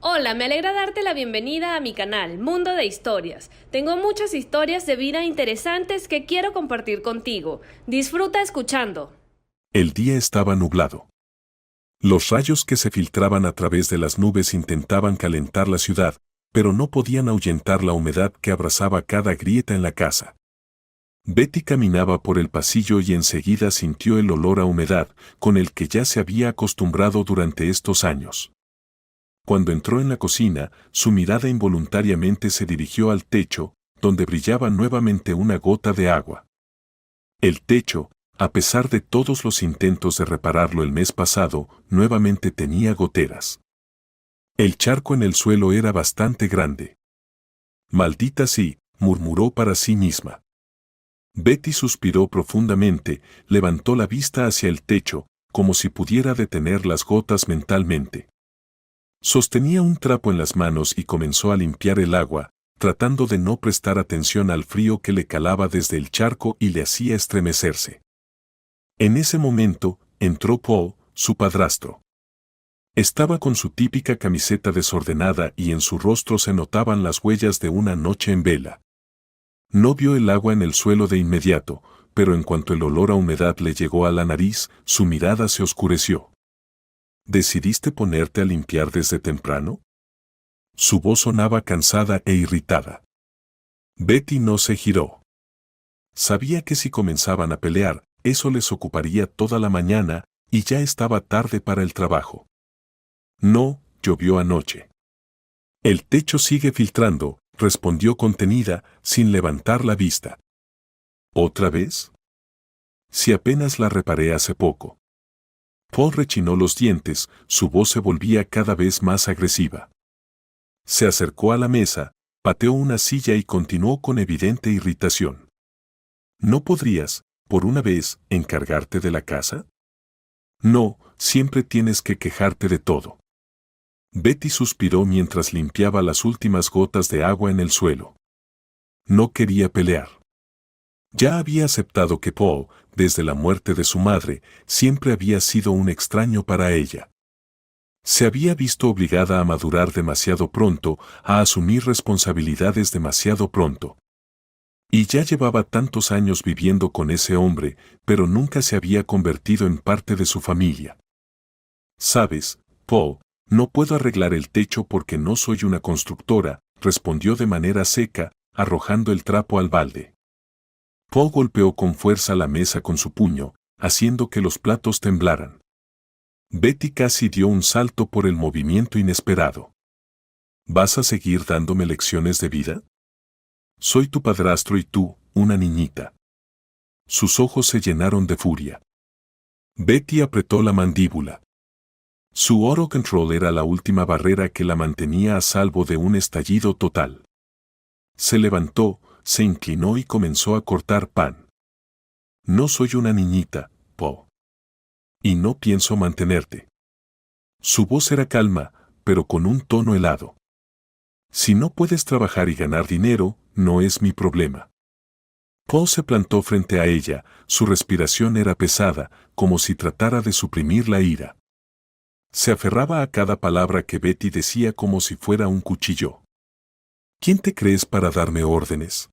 Hola, me alegra darte la bienvenida a mi canal, Mundo de Historias. Tengo muchas historias de vida interesantes que quiero compartir contigo. Disfruta escuchando. El día estaba nublado. Los rayos que se filtraban a través de las nubes intentaban calentar la ciudad, pero no podían ahuyentar la humedad que abrazaba cada grieta en la casa. Betty caminaba por el pasillo y enseguida sintió el olor a humedad, con el que ya se había acostumbrado durante estos años. Cuando entró en la cocina, su mirada involuntariamente se dirigió al techo, donde brillaba nuevamente una gota de agua. El techo, a pesar de todos los intentos de repararlo el mes pasado, nuevamente tenía goteras. El charco en el suelo era bastante grande. «Maldita sí», murmuró para sí misma. Betty suspiró profundamente, levantó la vista hacia el techo, como si pudiera detener las gotas mentalmente. Sostenía un trapo en las manos y comenzó a limpiar el agua, tratando de no prestar atención al frío que le calaba desde el charco y le hacía estremecerse. En ese momento, entró Paul, su padrastro. Estaba con su típica camiseta desordenada y en su rostro se notaban las huellas de una noche en vela. No vio el agua en el suelo de inmediato, pero en cuanto el olor a humedad le llegó a la nariz, su mirada se oscureció. ¿Decidiste ponerte a limpiar desde temprano? Su voz sonaba cansada e irritada. Betty no se giró. Sabía que si comenzaban a pelear, eso les ocuparía toda la mañana, y ya estaba tarde para el trabajo. No, llovió anoche. El techo sigue filtrando, respondió contenida, sin levantar la vista. ¿Otra vez? Si apenas la reparé hace poco. Paul rechinó los dientes, su voz se volvía cada vez más agresiva. Se acercó a la mesa, pateó una silla y continuó con evidente irritación. ¿No podrías, por una vez, encargarte de la casa? No, siempre tienes que quejarte de todo. Betty suspiró mientras limpiaba las últimas gotas de agua en el suelo. No quería pelear. Ya había aceptado que Paul, desde la muerte de su madre, siempre había sido un extraño para ella. Se había visto obligada a madurar demasiado pronto, a asumir responsabilidades demasiado pronto. Y ya llevaba tantos años viviendo con ese hombre, pero nunca se había convertido en parte de su familia. «Sabes, Paul, no puedo arreglar el techo porque no soy una constructora», respondió de manera seca, arrojando el trapo al balde. Paul golpeó con fuerza la mesa con su puño, haciendo que los platos temblaran. Betty casi dio un salto por el movimiento inesperado. ¿Vas a seguir dándome lecciones de vida? Soy tu padrastro y tú, una niñita. Sus ojos se llenaron de furia. Betty apretó la mandíbula. Su oro control era la última barrera que la mantenía a salvo de un estallido total. Se levantó, se inclinó y comenzó a cortar pan. No soy una niñita, Paul. Y no pienso mantenerte. Su voz era calma, pero con un tono helado. Si no puedes trabajar y ganar dinero, no es mi problema. Paul se plantó frente a ella, su respiración era pesada, como si tratara de suprimir la ira. Se aferraba a cada palabra que Betty decía como si fuera un cuchillo. ¿Quién te crees para darme órdenes?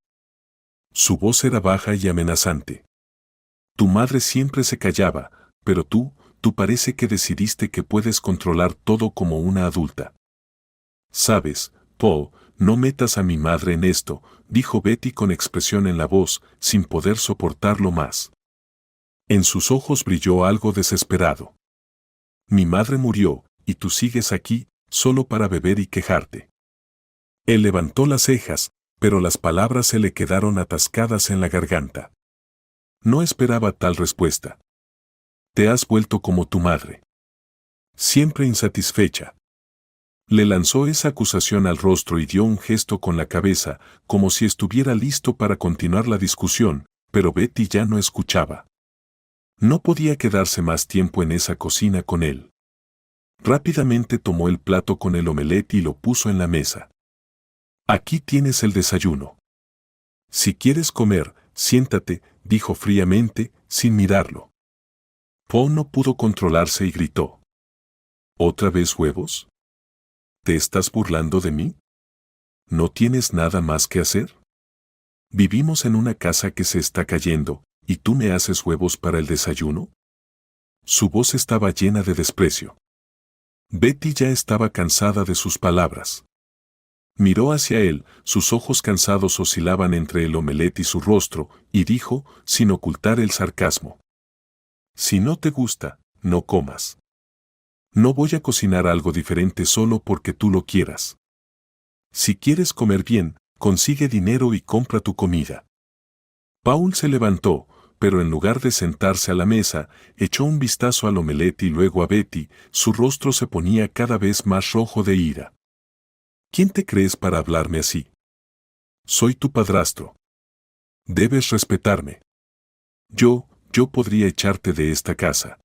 Su voz era baja y amenazante. Tu madre siempre se callaba, pero tú parece que decidiste que puedes controlar todo como una adulta. Sabes, Paul, no metas a mi madre en esto, dijo Betty con expresión en la voz, sin poder soportarlo más. En sus ojos brilló algo desesperado. Mi madre murió, y tú sigues aquí, solo para beber y quejarte. Él levantó las cejas, pero las palabras se le quedaron atascadas en la garganta. No esperaba tal respuesta. Te has vuelto como tu madre. Siempre insatisfecha. Le lanzó esa acusación al rostro y dio un gesto con la cabeza, como si estuviera listo para continuar la discusión, pero Betty ya no escuchaba. No podía quedarse más tiempo en esa cocina con él. Rápidamente tomó el plato con el omelette y lo puso en la mesa. Aquí tienes el desayuno. Si quieres comer, siéntate, dijo fríamente, sin mirarlo. Paul no pudo controlarse y gritó. ¿Otra vez huevos? ¿Te estás burlando de mí? ¿No tienes nada más que hacer? Vivimos en una casa que se está cayendo, ¿y tú me haces huevos para el desayuno? Su voz estaba llena de desprecio. Betty ya estaba cansada de sus palabras. Miró hacia él, sus ojos cansados oscilaban entre el omelette y su rostro, y dijo, sin ocultar el sarcasmo: Si no te gusta, no comas. No voy a cocinar algo diferente solo porque tú lo quieras. Si quieres comer bien, consigue dinero y compra tu comida. Paul se levantó, pero en lugar de sentarse a la mesa, echó un vistazo al omelette y luego a Betty. Su rostro se ponía cada vez más rojo de ira. ¿Quién te crees para hablarme así? Soy tu padrastro. Debes respetarme. Yo podría echarte de esta casa.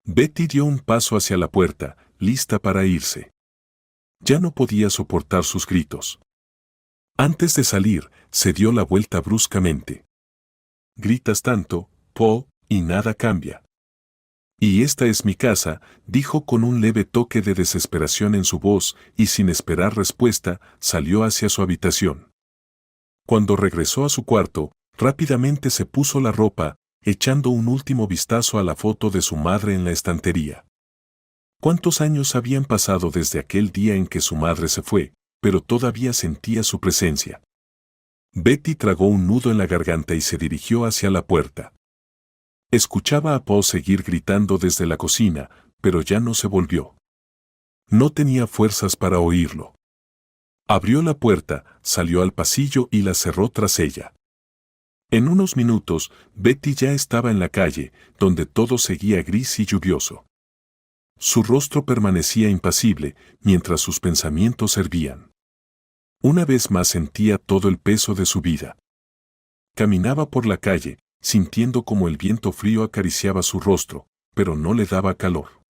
Betty dio un paso hacia la puerta, lista para irse. Ya no podía soportar sus gritos. Antes de salir, se dio la vuelta bruscamente. Gritas tanto, Po, y nada cambia. Y esta es mi casa, dijo con un leve toque de desesperación en su voz, y sin esperar respuesta, salió hacia su habitación. Cuando regresó a su cuarto, rápidamente se puso la ropa, echando un último vistazo a la foto de su madre en la estantería. ¿Cuántos años habían pasado desde aquel día en que su madre se fue, pero todavía sentía su presencia? Betty tragó un nudo en la garganta y se dirigió hacia la puerta. Escuchaba a Paul seguir gritando desde la cocina, pero ya no se volvió. No tenía fuerzas para oírlo. Abrió la puerta, salió al pasillo y la cerró tras ella. En unos minutos, Betty ya estaba en la calle, donde todo seguía gris y lluvioso. Su rostro permanecía impasible, mientras sus pensamientos hervían. Una vez más sentía todo el peso de su vida. Caminaba por la calle, sintiendo como el viento frío acariciaba su rostro, pero no le daba calor.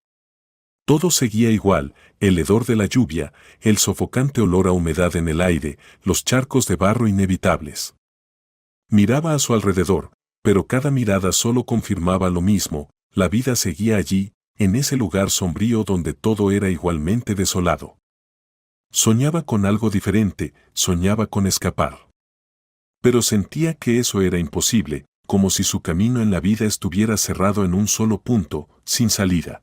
Todo seguía igual, el hedor de la lluvia, el sofocante olor a humedad en el aire, los charcos de barro inevitables. Miraba a su alrededor, pero cada mirada solo confirmaba lo mismo: la vida seguía allí, en ese lugar sombrío donde todo era igualmente desolado. Soñaba con algo diferente, soñaba con escapar. Pero sentía que eso era imposible, como si su camino en la vida estuviera cerrado en un solo punto, sin salida.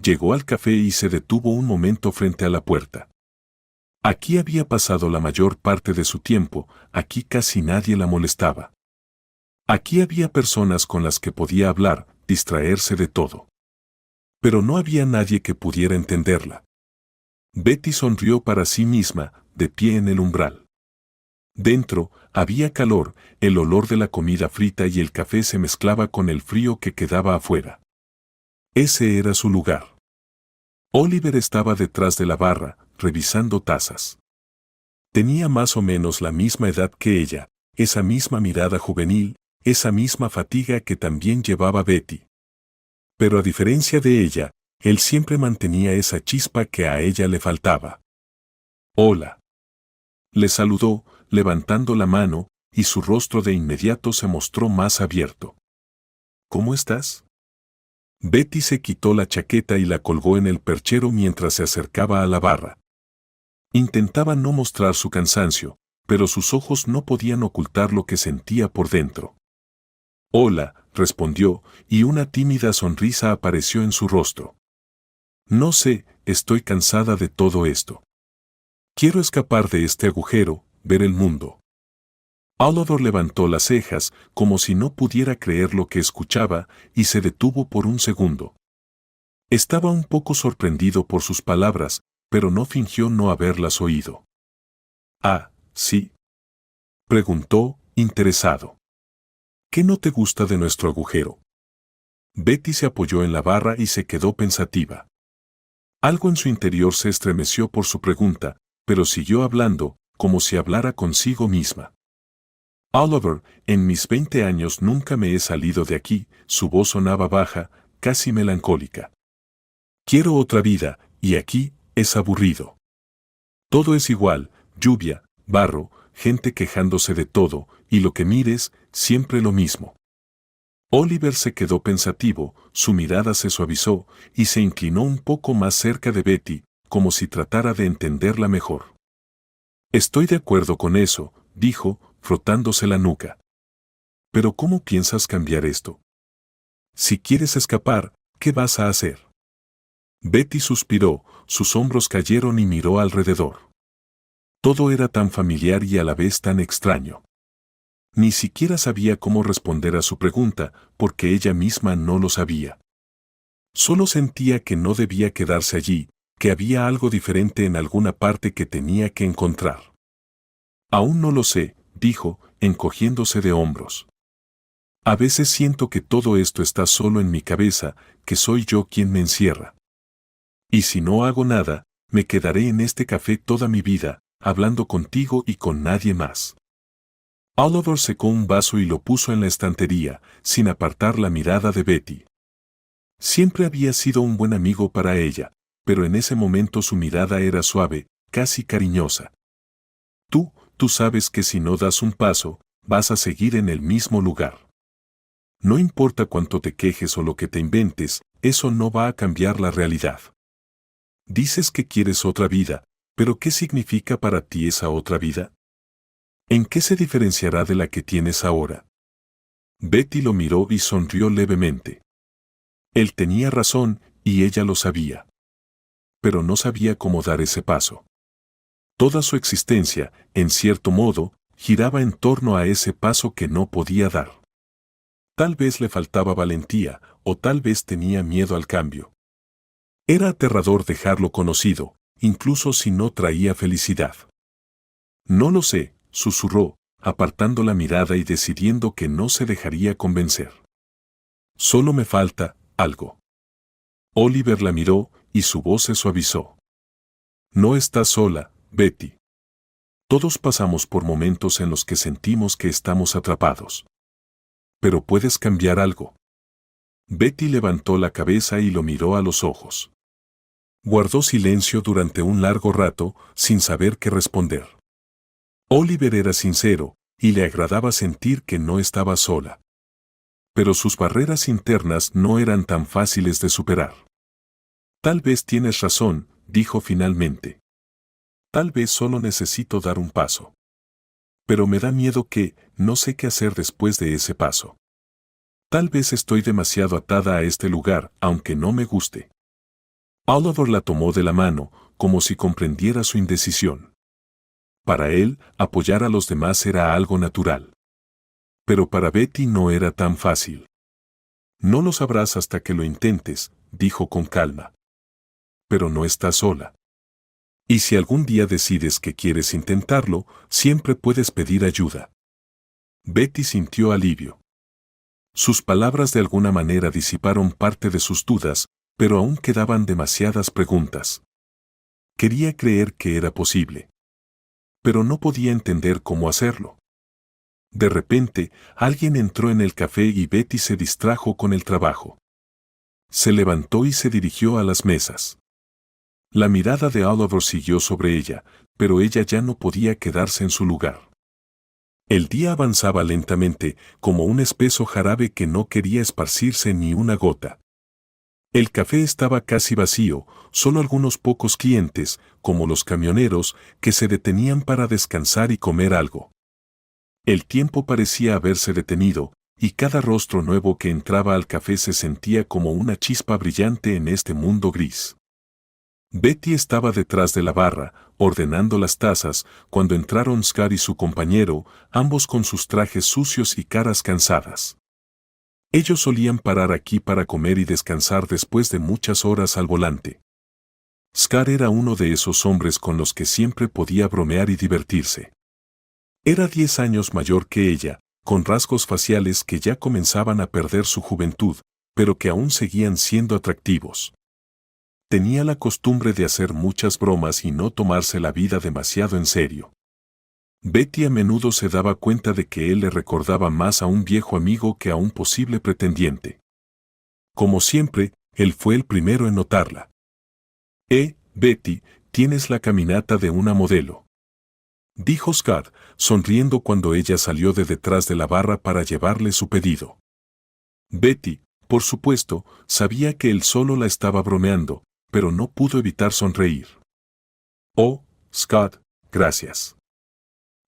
Llegó al café y se detuvo un momento frente a la puerta. Aquí había pasado la mayor parte de su tiempo, aquí casi nadie la molestaba. Aquí había personas con las que podía hablar, distraerse de todo. Pero no había nadie que pudiera entenderla. Betty sonrió para sí misma, de pie en el umbral. Dentro, había calor, el olor de la comida frita y el café se mezclaba con el frío que quedaba afuera. Ese era su lugar. Oliver estaba detrás de la barra, revisando tazas. Tenía más o menos la misma edad que ella, esa misma mirada juvenil, esa misma fatiga que también llevaba Betty. Pero a diferencia de ella, él siempre mantenía esa chispa que a ella le faltaba. «Hola». Le saludó, levantando la mano, y su rostro de inmediato se mostró más abierto. «¿Cómo estás?». Betty se quitó la chaqueta y la colgó en el perchero mientras se acercaba a la barra. Intentaba no mostrar su cansancio, pero sus ojos no podían ocultar lo que sentía por dentro. «Hola», respondió, y una tímida sonrisa apareció en su rostro. «No sé, estoy cansada de todo esto. Quiero escapar de este agujero, ver el mundo». Oliver levantó las cejas, como si no pudiera creer lo que escuchaba, y se detuvo por un segundo. Estaba un poco sorprendido por sus palabras, pero no fingió no haberlas oído. «Ah, sí», preguntó, interesado. «¿Qué no te gusta de nuestro agujero?». Betty se apoyó en la barra y se quedó pensativa. Algo en su interior se estremeció por su pregunta, pero siguió hablando, como si hablara consigo misma. «Oliver, en mis 20 años nunca me he salido de aquí», su voz sonaba baja, casi melancólica. «Quiero otra vida, y aquí es aburrido. Todo es igual, lluvia, barro, gente quejándose de todo, y lo que mires, siempre lo mismo». Oliver se quedó pensativo, su mirada se suavizó, y se inclinó un poco más cerca de Betty, como si tratara de entenderla mejor. Estoy de acuerdo con eso, dijo, frotándose la nuca. Pero ¿cómo piensas cambiar esto? Si quieres escapar, ¿qué vas a hacer? Betty suspiró, sus hombros cayeron y miró alrededor. Todo era tan familiar y a la vez tan extraño. Ni siquiera sabía cómo responder a su pregunta, porque ella misma no lo sabía. Solo sentía que no debía quedarse allí, que había algo diferente en alguna parte que tenía que encontrar. Aún no lo sé, dijo, encogiéndose de hombros. A veces siento que todo esto está solo en mi cabeza, que soy yo quien me encierra. Y si no hago nada, me quedaré en este café toda mi vida, hablando contigo y con nadie más. Oliver secó un vaso y lo puso en la estantería, sin apartar la mirada de Betty. Siempre había sido un buen amigo para ella, pero en ese momento su mirada era suave, casi cariñosa. Tú sabes que si no das un paso, vas a seguir en el mismo lugar. No importa cuánto te quejes o lo que te inventes, eso no va a cambiar la realidad. Dices que quieres otra vida, pero ¿qué significa para ti esa otra vida? ¿En qué se diferenciará de la que tienes ahora? Betty lo miró y sonrió levemente. Él tenía razón, y ella lo sabía. Pero no sabía cómo dar ese paso. Toda su existencia, en cierto modo, giraba en torno a ese paso que no podía dar. Tal vez le faltaba valentía, o tal vez tenía miedo al cambio. Era aterrador dejar lo conocido, incluso si no traía felicidad. No lo sé, susurró, apartando la mirada y decidiendo que no se dejaría convencer. Solo me falta algo. Oliver la miró, y su voz se suavizó. No estás sola, Betty. Todos pasamos por momentos en los que sentimos que estamos atrapados. Pero puedes cambiar algo. Betty levantó la cabeza y lo miró a los ojos. Guardó silencio durante un largo rato, sin saber qué responder. Oliver era sincero, y le agradaba sentir que no estaba sola. Pero sus barreras internas no eran tan fáciles de superar. Tal vez tienes razón, dijo finalmente. Tal vez solo necesito dar un paso. Pero me da miedo que no sé qué hacer después de ese paso. Tal vez estoy demasiado atada a este lugar, aunque no me guste. Oliver la tomó de la mano, como si comprendiera su indecisión. Para él, apoyar a los demás era algo natural. Pero para Betty no era tan fácil. No lo sabrás hasta que lo intentes, dijo con calma. Pero no estás sola. Y si algún día decides que quieres intentarlo, siempre puedes pedir ayuda. Betty sintió alivio. Sus palabras de alguna manera disiparon parte de sus dudas, pero aún quedaban demasiadas preguntas. Quería creer que era posible. Pero no podía entender cómo hacerlo. De repente, alguien entró en el café y Betty se distrajo con el trabajo. Se levantó y se dirigió a las mesas. La mirada de Oliver siguió sobre ella, pero ella ya no podía quedarse en su lugar. El día avanzaba lentamente, como un espeso jarabe que no quería esparcirse ni una gota. El café estaba casi vacío, solo algunos pocos clientes, como los camioneros, que se detenían para descansar y comer algo. El tiempo parecía haberse detenido, y cada rostro nuevo que entraba al café se sentía como una chispa brillante en este mundo gris. Betty estaba detrás de la barra, ordenando las tazas, cuando entraron Scott y su compañero, ambos con sus trajes sucios y caras cansadas. Ellos solían parar aquí para comer y descansar después de muchas horas al volante. Scott era uno de esos hombres con los que siempre podía bromear y divertirse. Era 10 años mayor que ella, con rasgos faciales que ya comenzaban a perder su juventud, pero que aún seguían siendo atractivos. Tenía la costumbre de hacer muchas bromas y no tomarse la vida demasiado en serio. Betty a menudo se daba cuenta de que él le recordaba más a un viejo amigo que a un posible pretendiente. Como siempre, él fue el primero en notarla. Betty, tienes la caminata de una modelo», dijo Scott, sonriendo cuando ella salió de detrás de la barra para llevarle su pedido. Betty, por supuesto, sabía que él solo la estaba bromeando, pero no pudo evitar sonreír. Oh, Scott, gracias.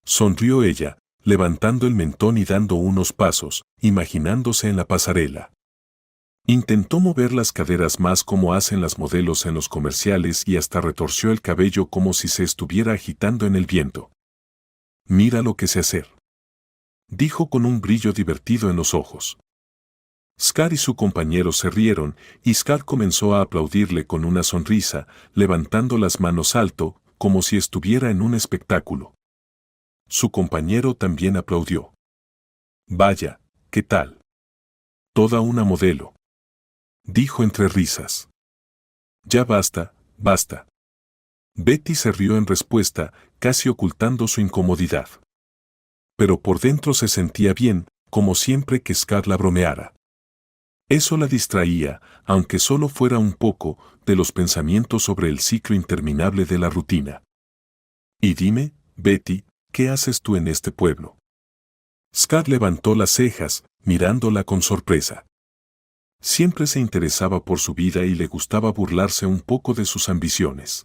Sonrió ella, levantando el mentón y dando unos pasos, imaginándose en la pasarela. Intentó mover las caderas más como hacen las modelos en los comerciales y hasta retorció el cabello como si se estuviera agitando en el viento. Mira lo que sé hacer, dijo con un brillo divertido en los ojos. Scott y su compañero se rieron y Scott comenzó a aplaudirle con una sonrisa, levantando las manos alto, como si estuviera en un espectáculo. Su compañero también aplaudió. Vaya, ¿qué tal? Toda una modelo, dijo entre risas. Ya basta, basta. Betty se rió en respuesta, casi ocultando su incomodidad. Pero por dentro se sentía bien, como siempre que Scott la bromeara. Eso la distraía, aunque solo fuera un poco, de los pensamientos sobre el ciclo interminable de la rutina. Y dime, Betty, ¿qué haces tú en este pueblo? Scott levantó las cejas, mirándola con sorpresa. Siempre se interesaba por su vida y le gustaba burlarse un poco de sus ambiciones.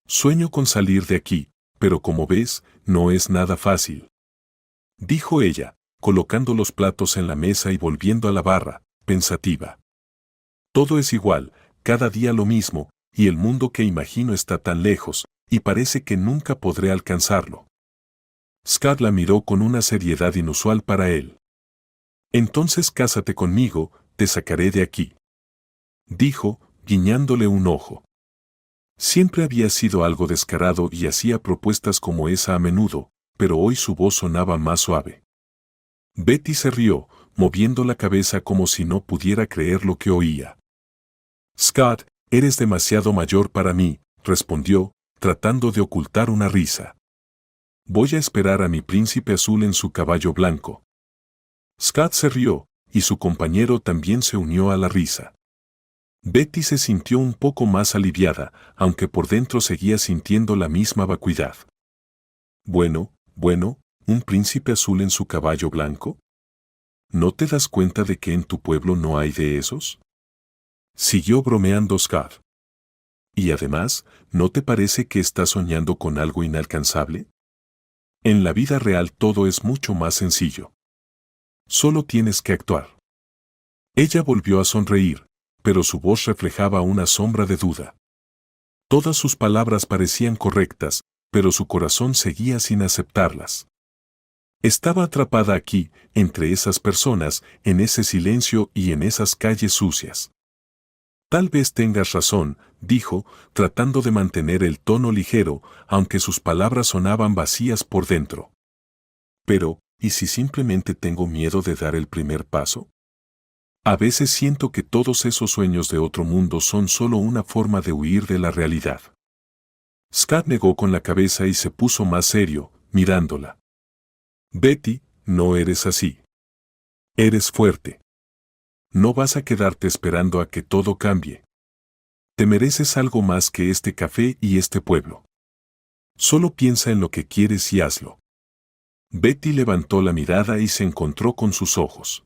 Sueño con salir de aquí, pero como ves, no es nada fácil, dijo ella, colocando los platos en la mesa y volviendo a la barra, pensativa. Todo es igual, cada día lo mismo, y el mundo que imagino está tan lejos, y parece que nunca podré alcanzarlo. Scott la miró con una seriedad inusual para él. Entonces cásate conmigo, te sacaré de aquí, dijo, guiñándole un ojo. Siempre había sido algo descarado y hacía propuestas como esa a menudo, pero hoy su voz sonaba más suave. Betty se rió, moviendo la cabeza como si no pudiera creer lo que oía. Scott, eres demasiado mayor para mí, respondió, tratando de ocultar una risa. Voy a esperar a mi príncipe azul en su caballo blanco. Scott se rió, y su compañero también se unió a la risa. Betty se sintió un poco más aliviada, aunque por dentro seguía sintiendo la misma vacuidad. Bueno, ¿un príncipe azul en su caballo blanco? ¿No te das cuenta de que en tu pueblo no hay de esos? Siguió bromeando Scott. Y además, ¿no te parece que estás soñando con algo inalcanzable? En la vida real todo es mucho más sencillo. Solo tienes que actuar. Ella volvió a sonreír, pero su voz reflejaba una sombra de duda. Todas sus palabras parecían correctas, pero su corazón seguía sin aceptarlas. Estaba atrapada aquí, entre esas personas, en ese silencio y en esas calles sucias. Tal vez tengas razón, dijo, tratando de mantener el tono ligero, aunque sus palabras sonaban vacías por dentro. Pero, ¿y si simplemente tengo miedo de dar el primer paso? A veces siento que todos esos sueños de otro mundo son solo una forma de huir de la realidad. Scott negó con la cabeza y se puso más serio, mirándola. Betty, no eres así. Eres fuerte. No vas a quedarte esperando a que todo cambie. Te mereces algo más que este café y este pueblo. Solo piensa en lo que quieres y hazlo. Betty levantó la mirada y se encontró con sus ojos.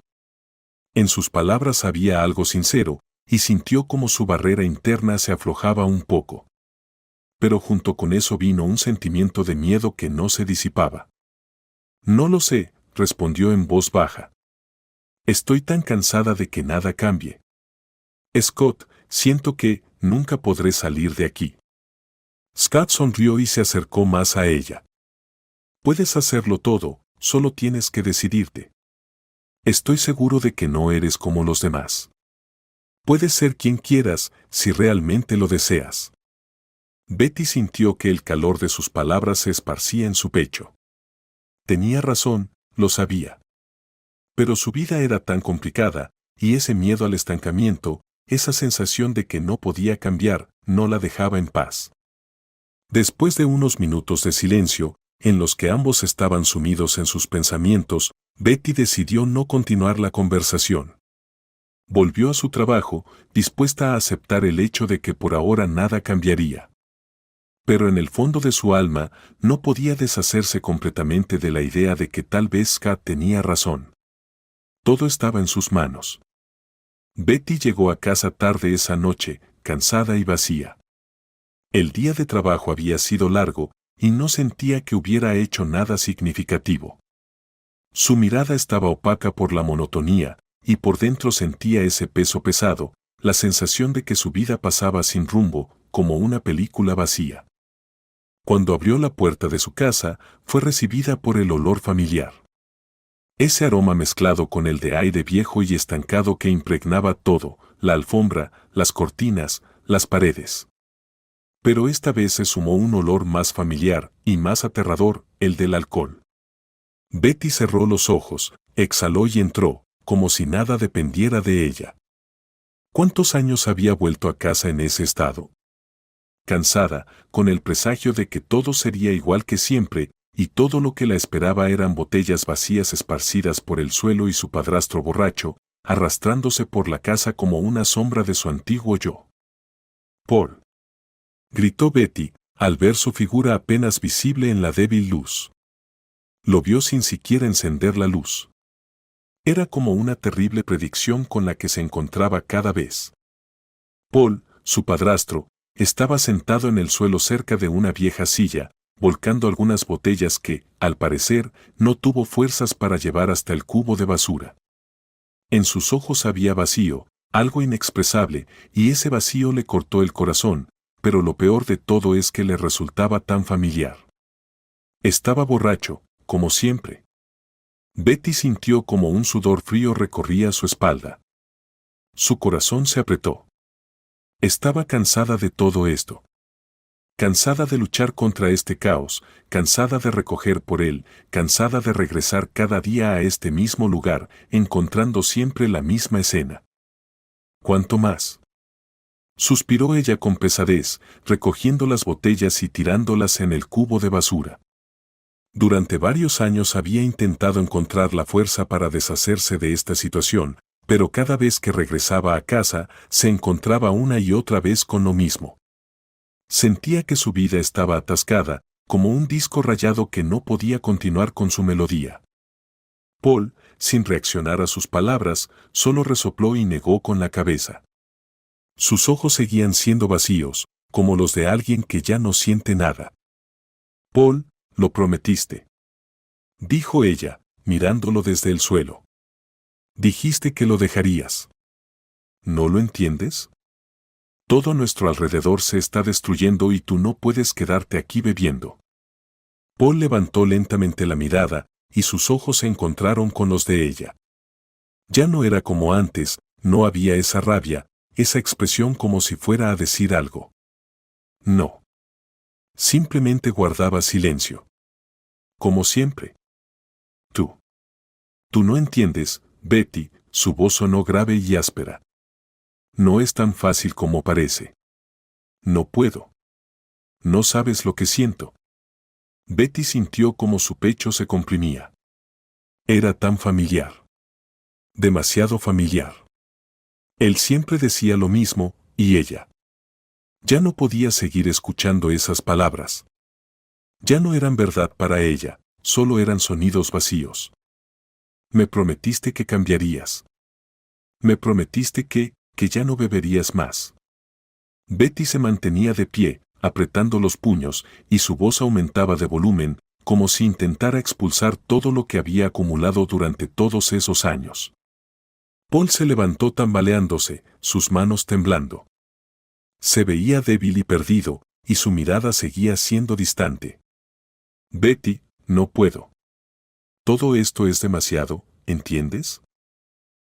En sus palabras había algo sincero, y sintió como su barrera interna se aflojaba un poco. Pero junto con eso vino un sentimiento de miedo que no se disipaba. No lo sé, respondió en voz baja. Estoy tan cansada de que nada cambie. Scott, siento que nunca podré salir de aquí. Scott sonrió y se acercó más a ella. Puedes hacerlo todo, solo tienes que decidirte. Estoy seguro de que no eres como los demás. Puedes ser quien quieras, si realmente lo deseas. Betty sintió que el calor de sus palabras se esparcía en su pecho. Tenía razón, lo sabía. Pero su vida era tan complicada, y ese miedo al estancamiento, esa sensación de que no podía cambiar, no la dejaba en paz. Después de unos minutos de silencio, en los que ambos estaban sumidos en sus pensamientos, Betty decidió no continuar la conversación. Volvió a su trabajo, dispuesta a aceptar el hecho de que por ahora nada cambiaría. Pero en el fondo de su alma, no podía deshacerse completamente de la idea de que tal vez Scott tenía razón. Todo estaba en sus manos. Betty llegó a casa tarde esa noche, cansada y vacía. El día de trabajo había sido largo y no sentía que hubiera hecho nada significativo. Su mirada estaba opaca por la monotonía y por dentro sentía ese peso pesado, la sensación de que su vida pasaba sin rumbo, como una película vacía. Cuando abrió la puerta de su casa, fue recibida por el olor familiar. Ese aroma mezclado con el de aire viejo y estancado que impregnaba todo, la alfombra, las cortinas, las paredes. Pero esta vez se sumó un olor más familiar y más aterrador, el del alcohol. Betty cerró los ojos, exhaló y entró, como si nada dependiera de ella. ¿Cuántos años había vuelto a casa en ese estado? Cansada, con el presagio de que todo sería igual que siempre, y todo lo que la esperaba eran botellas vacías esparcidas por el suelo y su padrastro borracho, arrastrándose por la casa como una sombra de su antiguo yo. «Paul», gritó Betty, al ver su figura apenas visible en la débil luz. Lo vio sin siquiera encender la luz. Era como una terrible predicción con la que se encontraba cada vez. Paul, su padrastro, estaba sentado en el suelo cerca de una vieja silla, volcando algunas botellas que, al parecer, no tuvo fuerzas para llevar hasta el cubo de basura. En sus ojos había vacío, algo inexpresable, y ese vacío le cortó el corazón, pero lo peor de todo es que le resultaba tan familiar. Estaba borracho, como siempre. Betty sintió como un sudor frío recorría su espalda. Su corazón se apretó. Estaba cansada de todo esto. Cansada de luchar contra este caos, cansada de recoger por él, cansada de regresar cada día a este mismo lugar, encontrando siempre la misma escena. ¿Cuánto más? Suspiró ella con pesadez, recogiendo las botellas y tirándolas en el cubo de basura. Durante varios años había intentado encontrar la fuerza para deshacerse de esta situación, pero cada vez que regresaba a casa, se encontraba una y otra vez con lo mismo. Sentía que su vida estaba atascada, como un disco rayado que no podía continuar con su melodía. Paul, sin reaccionar a sus palabras, solo resopló y negó con la cabeza. Sus ojos seguían siendo vacíos, como los de alguien que ya no siente nada. «Paul, lo prometiste», dijo ella, mirándolo desde el suelo. «Dijiste que lo dejarías. ¿No lo entiendes? Todo a nuestro alrededor se está destruyendo y tú no puedes quedarte aquí bebiendo». Paul levantó lentamente la mirada, y sus ojos se encontraron con los de ella. Ya no era como antes, no había esa rabia, esa expresión como si fuera a decir algo. No. Simplemente guardaba silencio. Como siempre. Tú no entiendes, Betty, su voz sonó grave y áspera. No es tan fácil como parece. No puedo. No sabes lo que siento. Betty sintió como su pecho se comprimía. Era tan familiar. Demasiado familiar. Él siempre decía lo mismo, y ella. Ya no podía seguir escuchando esas palabras. Ya no eran verdad para ella, solo eran sonidos vacíos. Me prometiste que cambiarías. Me prometiste que ya no beberías más. Betty se mantenía de pie, apretando los puños, y su voz aumentaba de volumen, como si intentara expulsar todo lo que había acumulado durante todos esos años. Paul se levantó tambaleándose, sus manos temblando. Se veía débil y perdido, y su mirada seguía siendo distante. «Betty, no puedo. Todo esto es demasiado, ¿entiendes?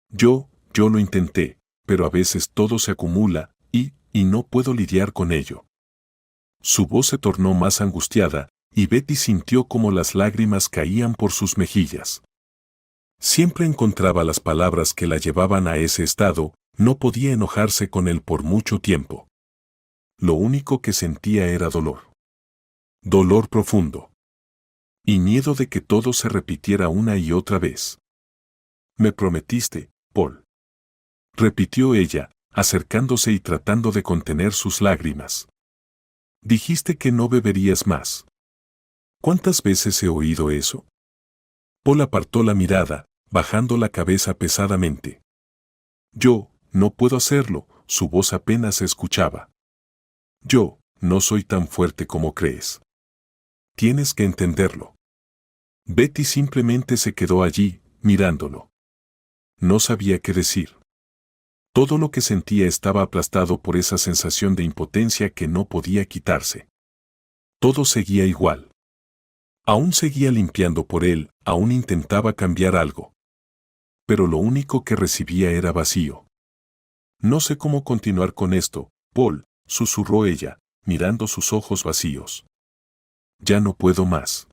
Yo lo intenté, pero a veces todo se acumula, y no puedo lidiar con ello». Su voz se tornó más angustiada, y Betty sintió como las lágrimas caían por sus mejillas. Siempre encontraba las palabras que la llevaban a ese estado, no podía enojarse con él por mucho tiempo. Lo único que sentía era dolor. Dolor profundo. Y miedo de que todo se repitiera una y otra vez. «Me prometiste, Paul», repitió ella, acercándose y tratando de contener sus lágrimas. «Dijiste que no beberías más. ¿Cuántas veces he oído eso?» Paul apartó la mirada, bajando la cabeza pesadamente. «Yo no puedo hacerlo», su voz apenas se escuchaba. «Yo no soy tan fuerte como crees. Tienes que entenderlo. Betty simplemente se quedó allí, mirándolo. No sabía qué decir. Todo lo que sentía estaba aplastado por esa sensación de impotencia que no podía quitarse. Todo seguía igual. Aún seguía limpiando por él, aún intentaba cambiar algo. Pero lo único que recibía era vacío. No sé cómo continuar con esto, Paul, susurró ella, mirando sus ojos vacíos. Ya no puedo más.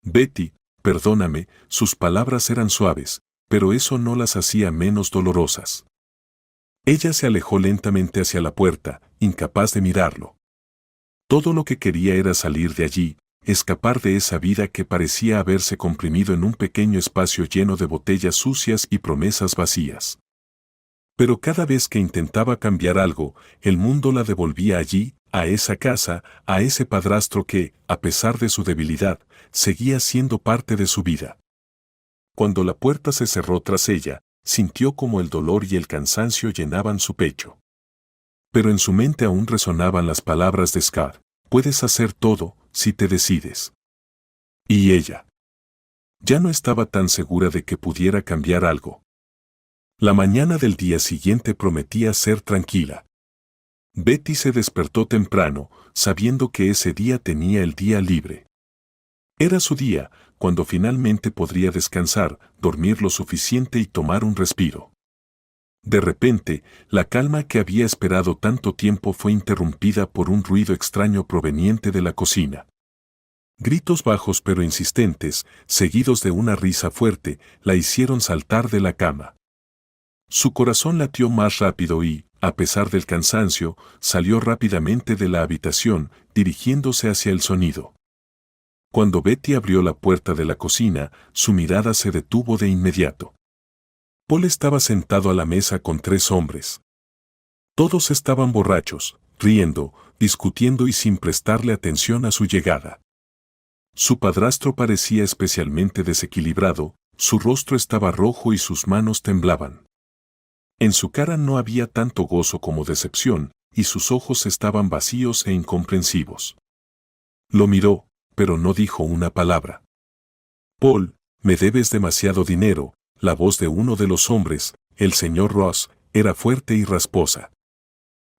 Betty, perdóname, sus palabras eran suaves, pero eso no las hacía menos dolorosas. Ella se alejó lentamente hacia la puerta, incapaz de mirarlo. Todo lo que quería era salir de allí, escapar de esa vida que parecía haberse comprimido en un pequeño espacio lleno de botellas sucias y promesas vacías. Pero cada vez que intentaba cambiar algo, el mundo la devolvía allí, a esa casa, a ese padrastro que, a pesar de su debilidad, seguía siendo parte de su vida. Cuando la puerta se cerró tras ella, sintió como el dolor y el cansancio llenaban su pecho. Pero en su mente aún resonaban las palabras de Scott: puedes hacer todo, si te decides. Y ella ya no estaba tan segura de que pudiera cambiar algo. La mañana del día siguiente prometía ser tranquila. Betty se despertó temprano, sabiendo que ese día tenía el día libre. Era su día, cuando finalmente podría descansar, dormir lo suficiente y tomar un respiro. De repente, la calma que había esperado tanto tiempo fue interrumpida por un ruido extraño proveniente de la cocina. Gritos bajos pero insistentes, seguidos de una risa fuerte, la hicieron saltar de la cama. Su corazón latió más rápido y, a pesar del cansancio, salió rápidamente de la habitación, dirigiéndose hacia el sonido. Cuando Betty abrió la puerta de la cocina, su mirada se detuvo de inmediato. Paul estaba sentado a la mesa con 3 hombres. Todos estaban borrachos, riendo, discutiendo y sin prestarle atención a su llegada. Su padrastro parecía especialmente desequilibrado, su rostro estaba rojo y sus manos temblaban. En su cara no había tanto gozo como decepción, y sus ojos estaban vacíos e incomprensivos. Lo miró, pero no dijo una palabra. Paul, me debes demasiado dinero. La voz de uno de los hombres, el señor Ross, era fuerte y rasposa.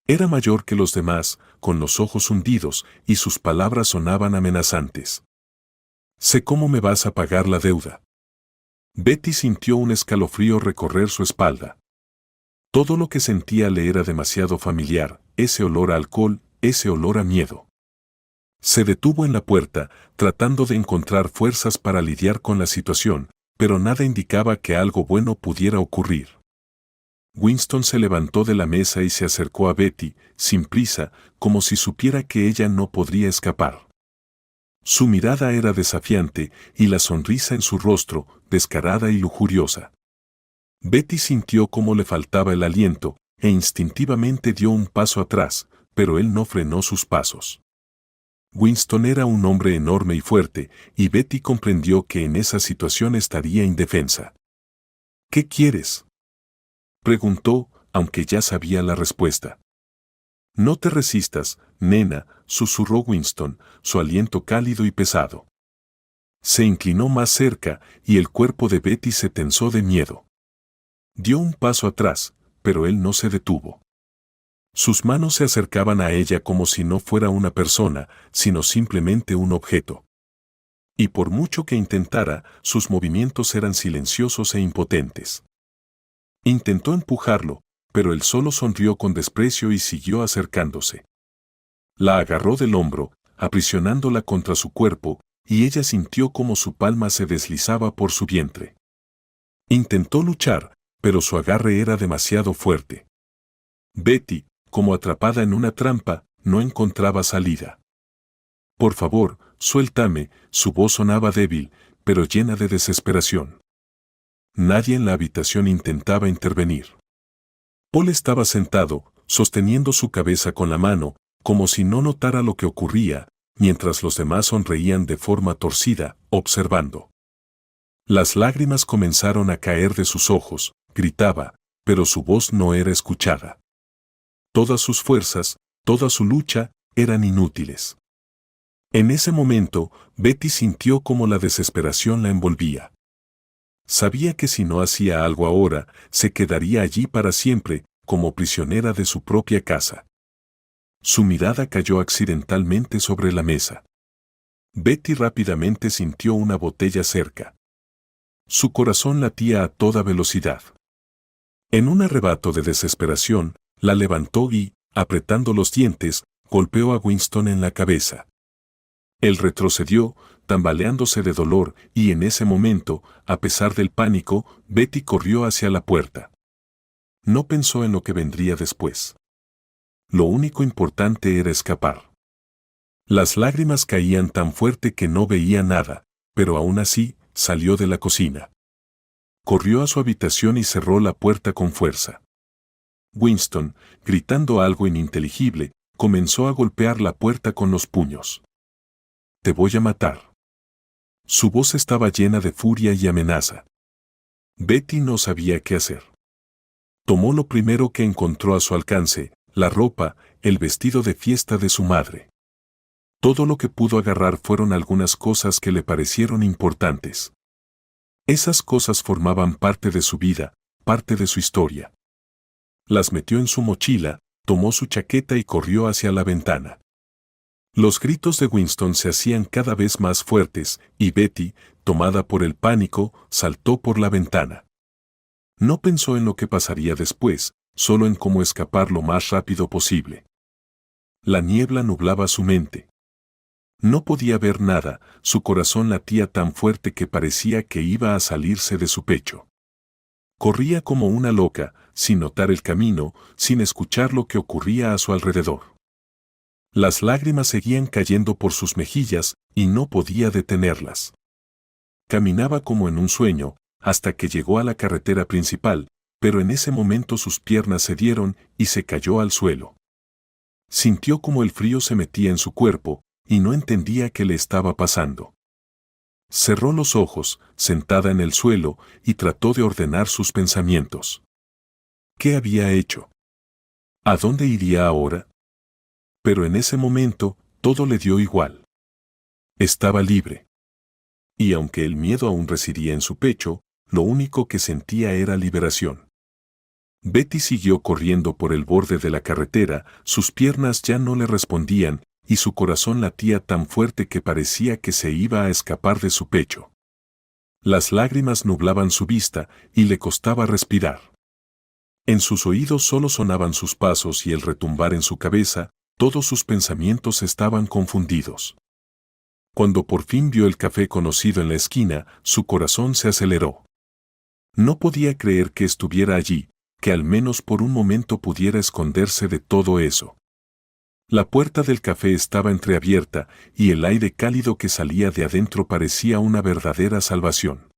Era mayor que los demás, con los ojos hundidos, y sus palabras sonaban amenazantes. Sé cómo me vas a pagar la deuda. Betty sintió un escalofrío recorrer su espalda. Todo lo que sentía le era demasiado familiar, ese olor a alcohol, ese olor a miedo. Se detuvo en la puerta, tratando de encontrar fuerzas para lidiar con la situación, pero nada indicaba que algo bueno pudiera ocurrir. Winston se levantó de la mesa y se acercó a Betty, sin prisa, como si supiera que ella no podría escapar. Su mirada era desafiante y la sonrisa en su rostro, descarada y lujuriosa. Betty sintió cómo le faltaba el aliento, e instintivamente dio un paso atrás, pero él no frenó sus pasos. Winston era un hombre enorme y fuerte, y Betty comprendió que en esa situación estaría indefensa. ¿Qué quieres?, preguntó, aunque ya sabía la respuesta. No te resistas, nena, susurró Winston, su aliento cálido y pesado. Se inclinó más cerca, y el cuerpo de Betty se tensó de miedo. Dio un paso atrás, pero él no se detuvo. Sus manos se acercaban a ella como si no fuera una persona, sino simplemente un objeto. Y por mucho que intentara, sus movimientos eran silenciosos e impotentes. Intentó empujarlo, pero él solo sonrió con desprecio y siguió acercándose. La agarró del hombro, aprisionándola contra su cuerpo, y ella sintió como su palma se deslizaba por su vientre. Intentó luchar, pero su agarre era demasiado fuerte. Betty, como atrapada en una trampa, no encontraba salida. Por favor, suéltame, su voz sonaba débil, pero llena de desesperación. Nadie en la habitación intentaba intervenir. Paul estaba sentado, sosteniendo su cabeza con la mano, como si no notara lo que ocurría, mientras los demás sonreían de forma torcida, observando. Las lágrimas comenzaron a caer de sus ojos, gritaba, pero su voz no era escuchada. Todas sus fuerzas, toda su lucha, eran inútiles. En ese momento, Betty sintió como la desesperación la envolvía. Sabía que si no hacía algo ahora, se quedaría allí para siempre, como prisionera de su propia casa. Su mirada cayó accidentalmente sobre la mesa. Betty rápidamente sintió una botella cerca. Su corazón latía a toda velocidad. En un arrebato de desesperación, la levantó y, apretando los dientes, golpeó a Winston en la cabeza. Él retrocedió, tambaleándose de dolor, y en ese momento, a pesar del pánico, Betty corrió hacia la puerta. No pensó en lo que vendría después. Lo único importante era escapar. Las lágrimas caían tan fuerte que no veía nada, pero aún así, salió de la cocina. Corrió a su habitación y cerró la puerta con fuerza. Winston, gritando algo ininteligible, comenzó a golpear la puerta con los puños. «Te voy a matar». Su voz estaba llena de furia y amenaza. Betty no sabía qué hacer. Tomó lo primero que encontró a su alcance, la ropa, el vestido de fiesta de su madre. Todo lo que pudo agarrar fueron algunas cosas que le parecieron importantes. Esas cosas formaban parte de su vida, parte de su historia. Las metió en su mochila, tomó su chaqueta y corrió hacia la ventana. Los gritos de Winston se hacían cada vez más fuertes, y Betty, tomada por el pánico, saltó por la ventana. No pensó en lo que pasaría después, solo en cómo escapar lo más rápido posible. La niebla nublaba su mente. No podía ver nada, su corazón latía tan fuerte que parecía que iba a salirse de su pecho. Corría como una loca, sin notar el camino, sin escuchar lo que ocurría a su alrededor. Las lágrimas seguían cayendo por sus mejillas y no podía detenerlas. Caminaba como en un sueño, hasta que llegó a la carretera principal, pero en ese momento sus piernas cedieron y se cayó al suelo. Sintió como el frío se metía en su cuerpo, y no entendía qué le estaba pasando. Cerró los ojos, sentada en el suelo, y trató de ordenar sus pensamientos. ¿Qué había hecho? ¿A dónde iría ahora? Pero en ese momento, todo le dio igual. Estaba libre. Y aunque el miedo aún residía en su pecho, lo único que sentía era liberación. Betty siguió corriendo por el borde de la carretera, sus piernas ya no le respondían, y su corazón latía tan fuerte que parecía que se iba a escapar de su pecho. Las lágrimas nublaban su vista, y le costaba respirar. En sus oídos solo sonaban sus pasos y el retumbar en su cabeza, todos sus pensamientos estaban confundidos. Cuando por fin vio el café conocido en la esquina, su corazón se aceleró. No podía creer que estuviera allí, que al menos por un momento pudiera esconderse de todo eso. La puerta del café estaba entreabierta y el aire cálido que salía de adentro parecía una verdadera salvación.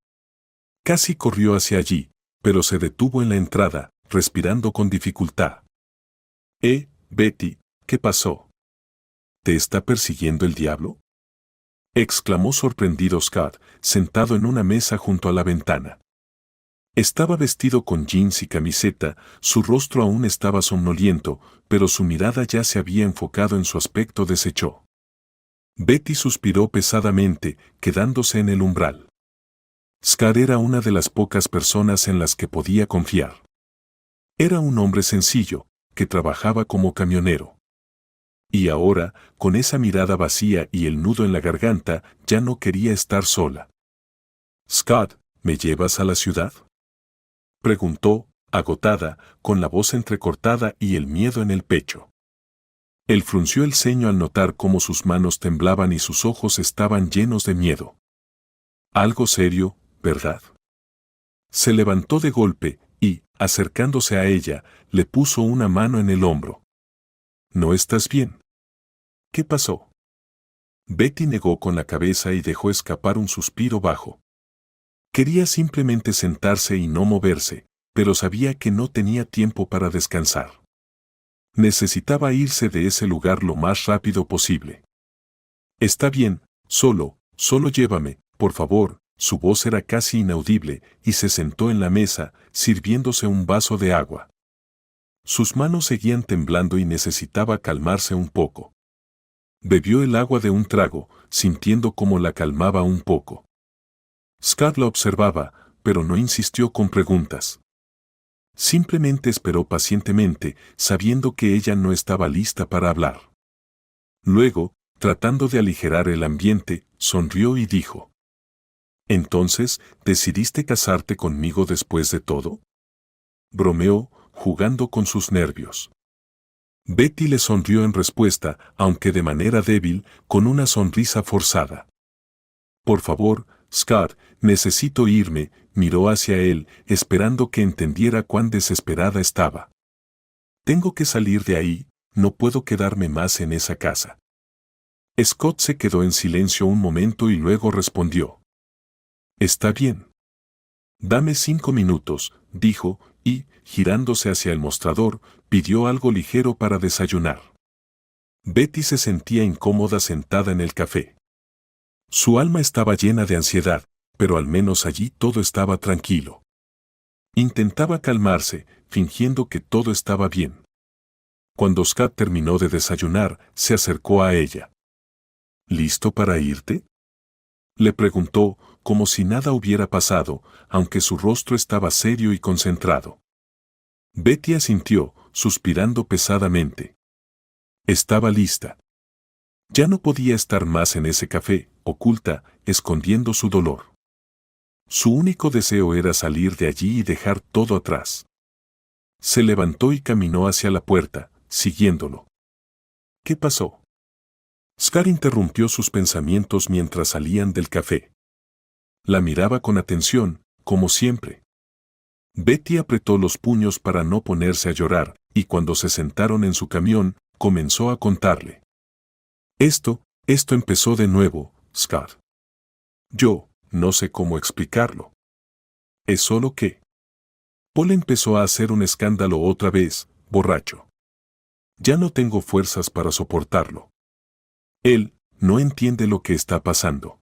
Casi corrió hacia allí, pero se detuvo en la entrada, respirando con dificultad. Betty, ¿qué pasó? ¿Te está persiguiendo el diablo?, exclamó sorprendido Scott, sentado en una mesa junto a la ventana. Estaba vestido con jeans y camiseta, su rostro aún estaba somnoliento, pero su mirada ya se había enfocado en su aspecto deshecho. Betty suspiró pesadamente, quedándose en el umbral. Scott era una de las pocas personas en las que podía confiar. Era un hombre sencillo, que trabajaba como camionero. Y ahora, con esa mirada vacía y el nudo en la garganta, ya no quería estar sola. «Scott, ¿me llevas a la ciudad?», preguntó, agotada, con la voz entrecortada y el miedo en el pecho. Él frunció el ceño al notar cómo sus manos temblaban y sus ojos estaban llenos de miedo. «Algo serio, ¿verdad?». Se levantó de golpe y, acercándose a ella, le puso una mano en el hombro. «¿No estás bien? ¿Qué pasó?». Betty negó con la cabeza y dejó escapar un suspiro bajo. Quería simplemente sentarse y no moverse, pero sabía que no tenía tiempo para descansar. Necesitaba irse de ese lugar lo más rápido posible. «Está bien, solo llévame, por favor». Su voz era casi inaudible y se sentó en la mesa, sirviéndose un vaso de agua. Sus manos seguían temblando y necesitaba calmarse un poco. Bebió el agua de un trago, sintiendo cómo la calmaba un poco. Scott la observaba, pero no insistió con preguntas. Simplemente esperó pacientemente, sabiendo que ella no estaba lista para hablar. Luego, tratando de aligerar el ambiente, sonrió y dijo: «¿Entonces, decidiste casarte conmigo después de todo?». Bromeó, jugando con sus nervios. Betty le sonrió en respuesta, aunque de manera débil, con una sonrisa forzada. «Por favor, Scott, necesito irme», miró hacia él, esperando que entendiera cuán desesperada estaba. «Tengo que salir de ahí, no puedo quedarme más en esa casa». Scott se quedó en silencio un momento y luego respondió: «Está bien. Dame 5 minutos», dijo, y, girándose hacia el mostrador, pidió algo ligero para desayunar. Betty se sentía incómoda sentada en el café. Su alma estaba llena de ansiedad, pero al menos allí todo estaba tranquilo. Intentaba calmarse, fingiendo que todo estaba bien. Cuando Scott terminó de desayunar, se acercó a ella. «¿Listo para irte?», le preguntó, como si nada hubiera pasado, aunque su rostro estaba serio y concentrado. Betty asintió, suspirando pesadamente. Estaba lista. Ya no podía estar más en ese café, oculta, escondiendo su dolor. Su único deseo era salir de allí y dejar todo atrás. Se levantó y caminó hacia la puerta, siguiéndolo. ¿Qué pasó? Scott interrumpió sus pensamientos mientras salían del café. La miraba con atención, como siempre. Betty apretó los puños para no ponerse a llorar, y cuando se sentaron en su camión, comenzó a contarle. Esto empezó de nuevo, Scott. Yo no sé cómo explicarlo. Es solo que Paul empezó a hacer un escándalo otra vez, borracho. Ya no tengo fuerzas para soportarlo. Él no entiende lo que está pasando.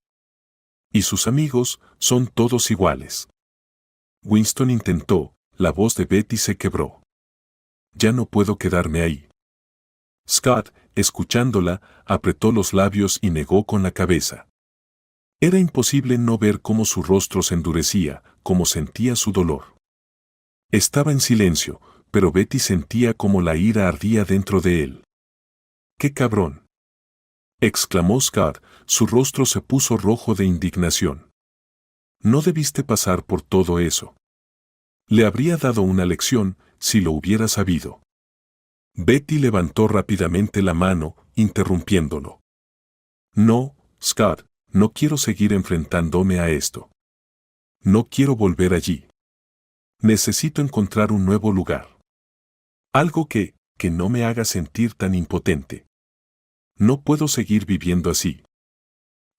Y sus amigos son todos iguales. Winston intentó, la voz de Betty se quebró. Ya no puedo quedarme ahí. Scott, escuchándola, apretó los labios y negó con la cabeza. Era imposible no ver cómo su rostro se endurecía, cómo sentía su dolor. Estaba en silencio, pero Betty sentía cómo la ira ardía dentro de él. ¡Qué cabrón!, exclamó Scott, su rostro se puso rojo de indignación. No debiste pasar por todo eso. Le habría dado una lección, si lo hubiera sabido. Betty levantó rápidamente la mano, interrumpiéndolo. No, Scott, no quiero seguir enfrentándome a esto. No quiero volver allí. Necesito encontrar un nuevo lugar. Algo que no me haga sentir tan impotente. No puedo seguir viviendo así.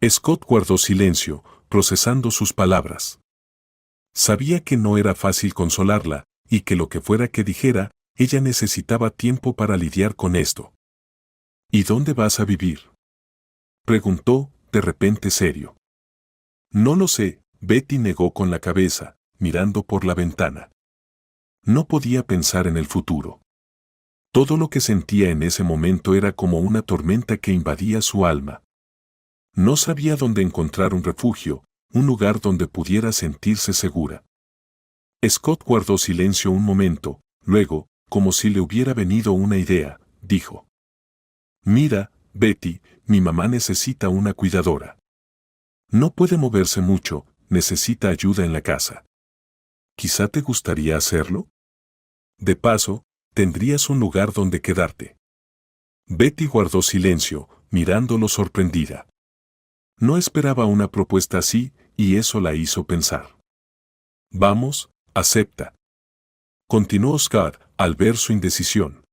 Scott guardó silencio, procesando sus palabras. Sabía que no era fácil consolarla, y que lo que fuera que dijera, ella necesitaba tiempo para lidiar con esto. ¿Y dónde vas a vivir?, preguntó, de repente serio. No lo sé, Betty negó con la cabeza, mirando por la ventana. No podía pensar en el futuro. Todo lo que sentía en ese momento era como una tormenta que invadía su alma. No sabía dónde encontrar un refugio, un lugar donde pudiera sentirse segura. Scott guardó silencio un momento, luego, como si le hubiera venido una idea, dijo: «Mira, Betty, mi mamá necesita una cuidadora. No puede moverse mucho, necesita ayuda en la casa. ¿Quizá te gustaría hacerlo? De paso, tendrías un lugar donde quedarte». Betty guardó silencio, mirándolo sorprendida. No esperaba una propuesta así, y eso la hizo pensar. «Vamos, acepta», continuó Scott, al ver su indecisión.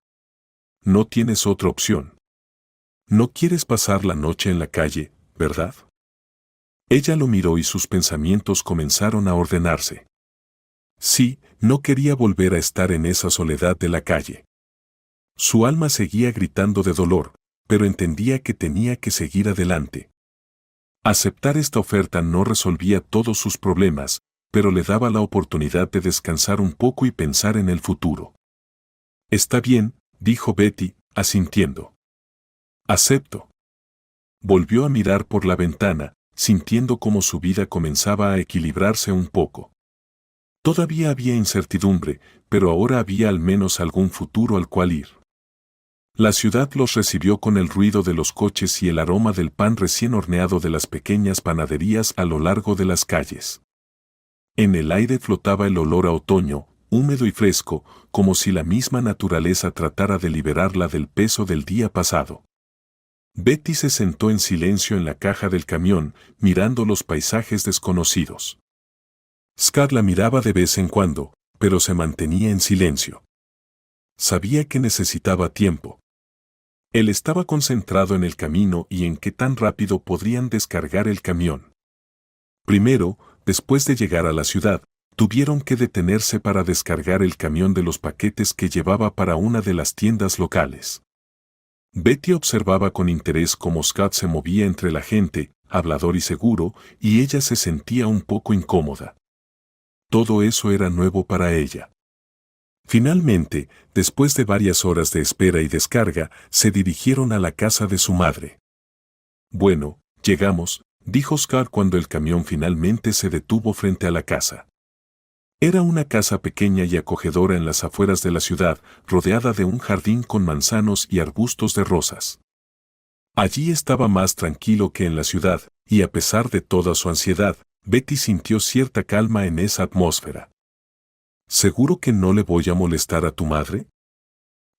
«No tienes otra opción. No quieres pasar la noche en la calle, ¿verdad?». Ella lo miró y sus pensamientos comenzaron a ordenarse. Sí, no quería volver a estar en esa soledad de la calle. Su alma seguía gritando de dolor, pero entendía que tenía que seguir adelante. Aceptar esta oferta no resolvía todos sus problemas, pero le daba la oportunidad de descansar un poco y pensar en el futuro. «Está bien», dijo Betty, asintiendo. «Acepto». Volvió a mirar por la ventana, sintiendo como su vida comenzaba a equilibrarse un poco. Todavía había incertidumbre, pero ahora había al menos algún futuro al cual ir. La ciudad los recibió con el ruido de los coches y el aroma del pan recién horneado de las pequeñas panaderías a lo largo de las calles. En el aire flotaba el olor a otoño, húmedo y fresco, como si la misma naturaleza tratara de liberarla del peso del día pasado. Betty se sentó en silencio en la caja del camión, mirando los paisajes desconocidos. Scott la miraba de vez en cuando, pero se mantenía en silencio. Sabía que necesitaba tiempo. Él estaba concentrado en el camino y en qué tan rápido podrían descargar el camión. Primero, después de llegar a la ciudad, tuvieron que detenerse para descargar el camión de los paquetes que llevaba para una de las tiendas locales. Betty observaba con interés cómo Scott se movía entre la gente, hablador y seguro, y ella se sentía un poco incómoda. Todo eso era nuevo para ella. Finalmente, después de varias horas de espera y descarga, se dirigieron a la casa de su madre. Bueno, llegamos, dijo Scott cuando el camión finalmente se detuvo frente a la casa. Era una casa pequeña y acogedora en las afueras de la ciudad, rodeada de un jardín con manzanos y arbustos de rosas. Allí estaba más tranquilo que en la ciudad, y a pesar de toda su ansiedad, Betty sintió cierta calma en esa atmósfera. ¿Seguro que no le voy a molestar a tu madre?,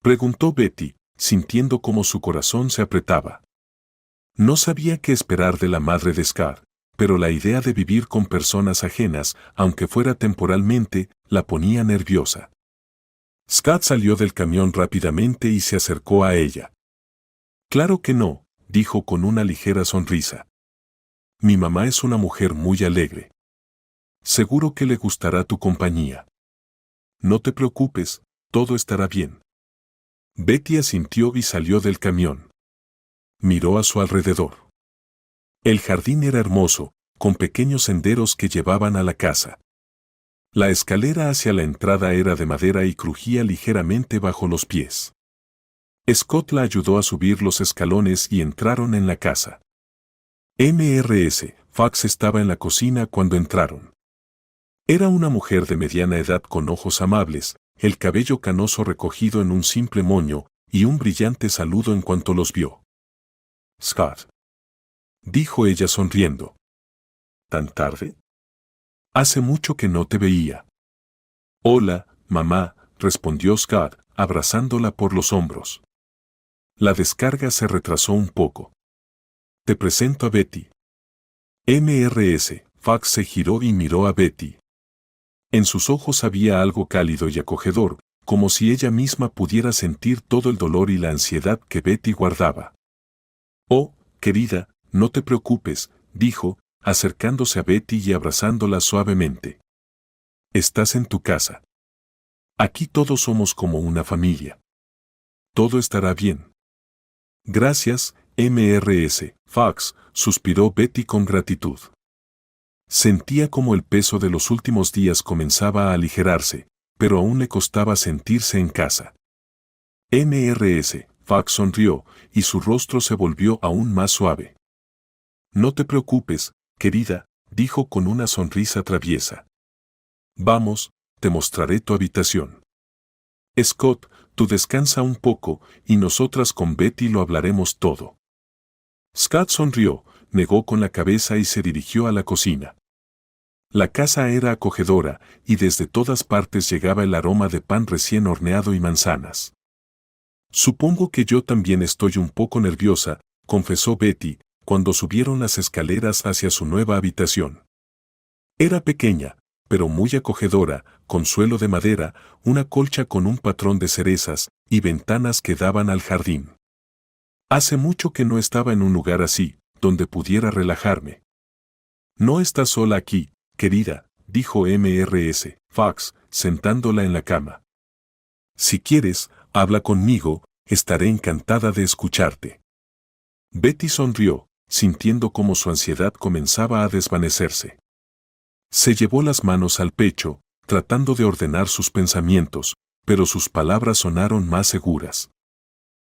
preguntó Betty, sintiendo cómo su corazón se apretaba. No sabía qué esperar de la madre de Scott, pero la idea de vivir con personas ajenas, aunque fuera temporalmente, la ponía nerviosa. Scott salió del camión rápidamente y se acercó a ella. Claro que no, dijo con una ligera sonrisa. Mi mamá es una mujer muy alegre. Seguro que le gustará tu compañía. No te preocupes, todo estará bien. Betty asintió y salió del camión. Miró a su alrededor. El jardín era hermoso, con pequeños senderos que llevaban a la casa. La escalera hacia la entrada era de madera y crujía ligeramente bajo los pies. Scott la ayudó a subir los escalones y entraron en la casa. Mrs. Fox estaba en la cocina cuando entraron. Era una mujer de mediana edad con ojos amables, el cabello canoso recogido en un simple moño, y un brillante saludo en cuanto los vio. Scott, dijo ella sonriendo. ¿Tan tarde? Hace mucho que no te veía. Hola, mamá, respondió Scott, abrazándola por los hombros. La descarga se retrasó un poco. Te presento a Betty. Mrs. Fox se giró y miró a Betty. En sus ojos había algo cálido y acogedor, como si ella misma pudiera sentir todo el dolor y la ansiedad que Betty guardaba. Oh, querida, no te preocupes, dijo, acercándose a Betty y abrazándola suavemente. Estás en tu casa. Aquí todos somos como una familia. Todo estará bien. Gracias, Mrs. Fox, suspiró Betty con gratitud. Sentía como el peso de los últimos días comenzaba a aligerarse, pero aún le costaba sentirse en casa. Mrs. Fox sonrió, y su rostro se volvió aún más suave. No te preocupes, querida, dijo con una sonrisa traviesa. Vamos, te mostraré tu habitación. Scott, tú descansa un poco, y nosotras con Betty lo hablaremos todo. Scott sonrió, negó con la cabeza y se dirigió a la cocina. La casa era acogedora, y desde todas partes llegaba el aroma de pan recién horneado y manzanas. Supongo que yo también estoy un poco nerviosa, confesó Betty, cuando subieron las escaleras hacia su nueva habitación. Era pequeña, pero muy acogedora, con suelo de madera, una colcha con un patrón de cerezas, y ventanas que daban al jardín. Hace mucho que no estaba en un lugar así, donde pudiera relajarme. No estás sola aquí, querida, dijo Mrs. Fox, sentándola en la cama. Si quieres, habla conmigo, estaré encantada de escucharte. Betty sonrió, sintiendo cómo su ansiedad comenzaba a desvanecerse. Se llevó las manos al pecho, tratando de ordenar sus pensamientos, pero sus palabras sonaron más seguras.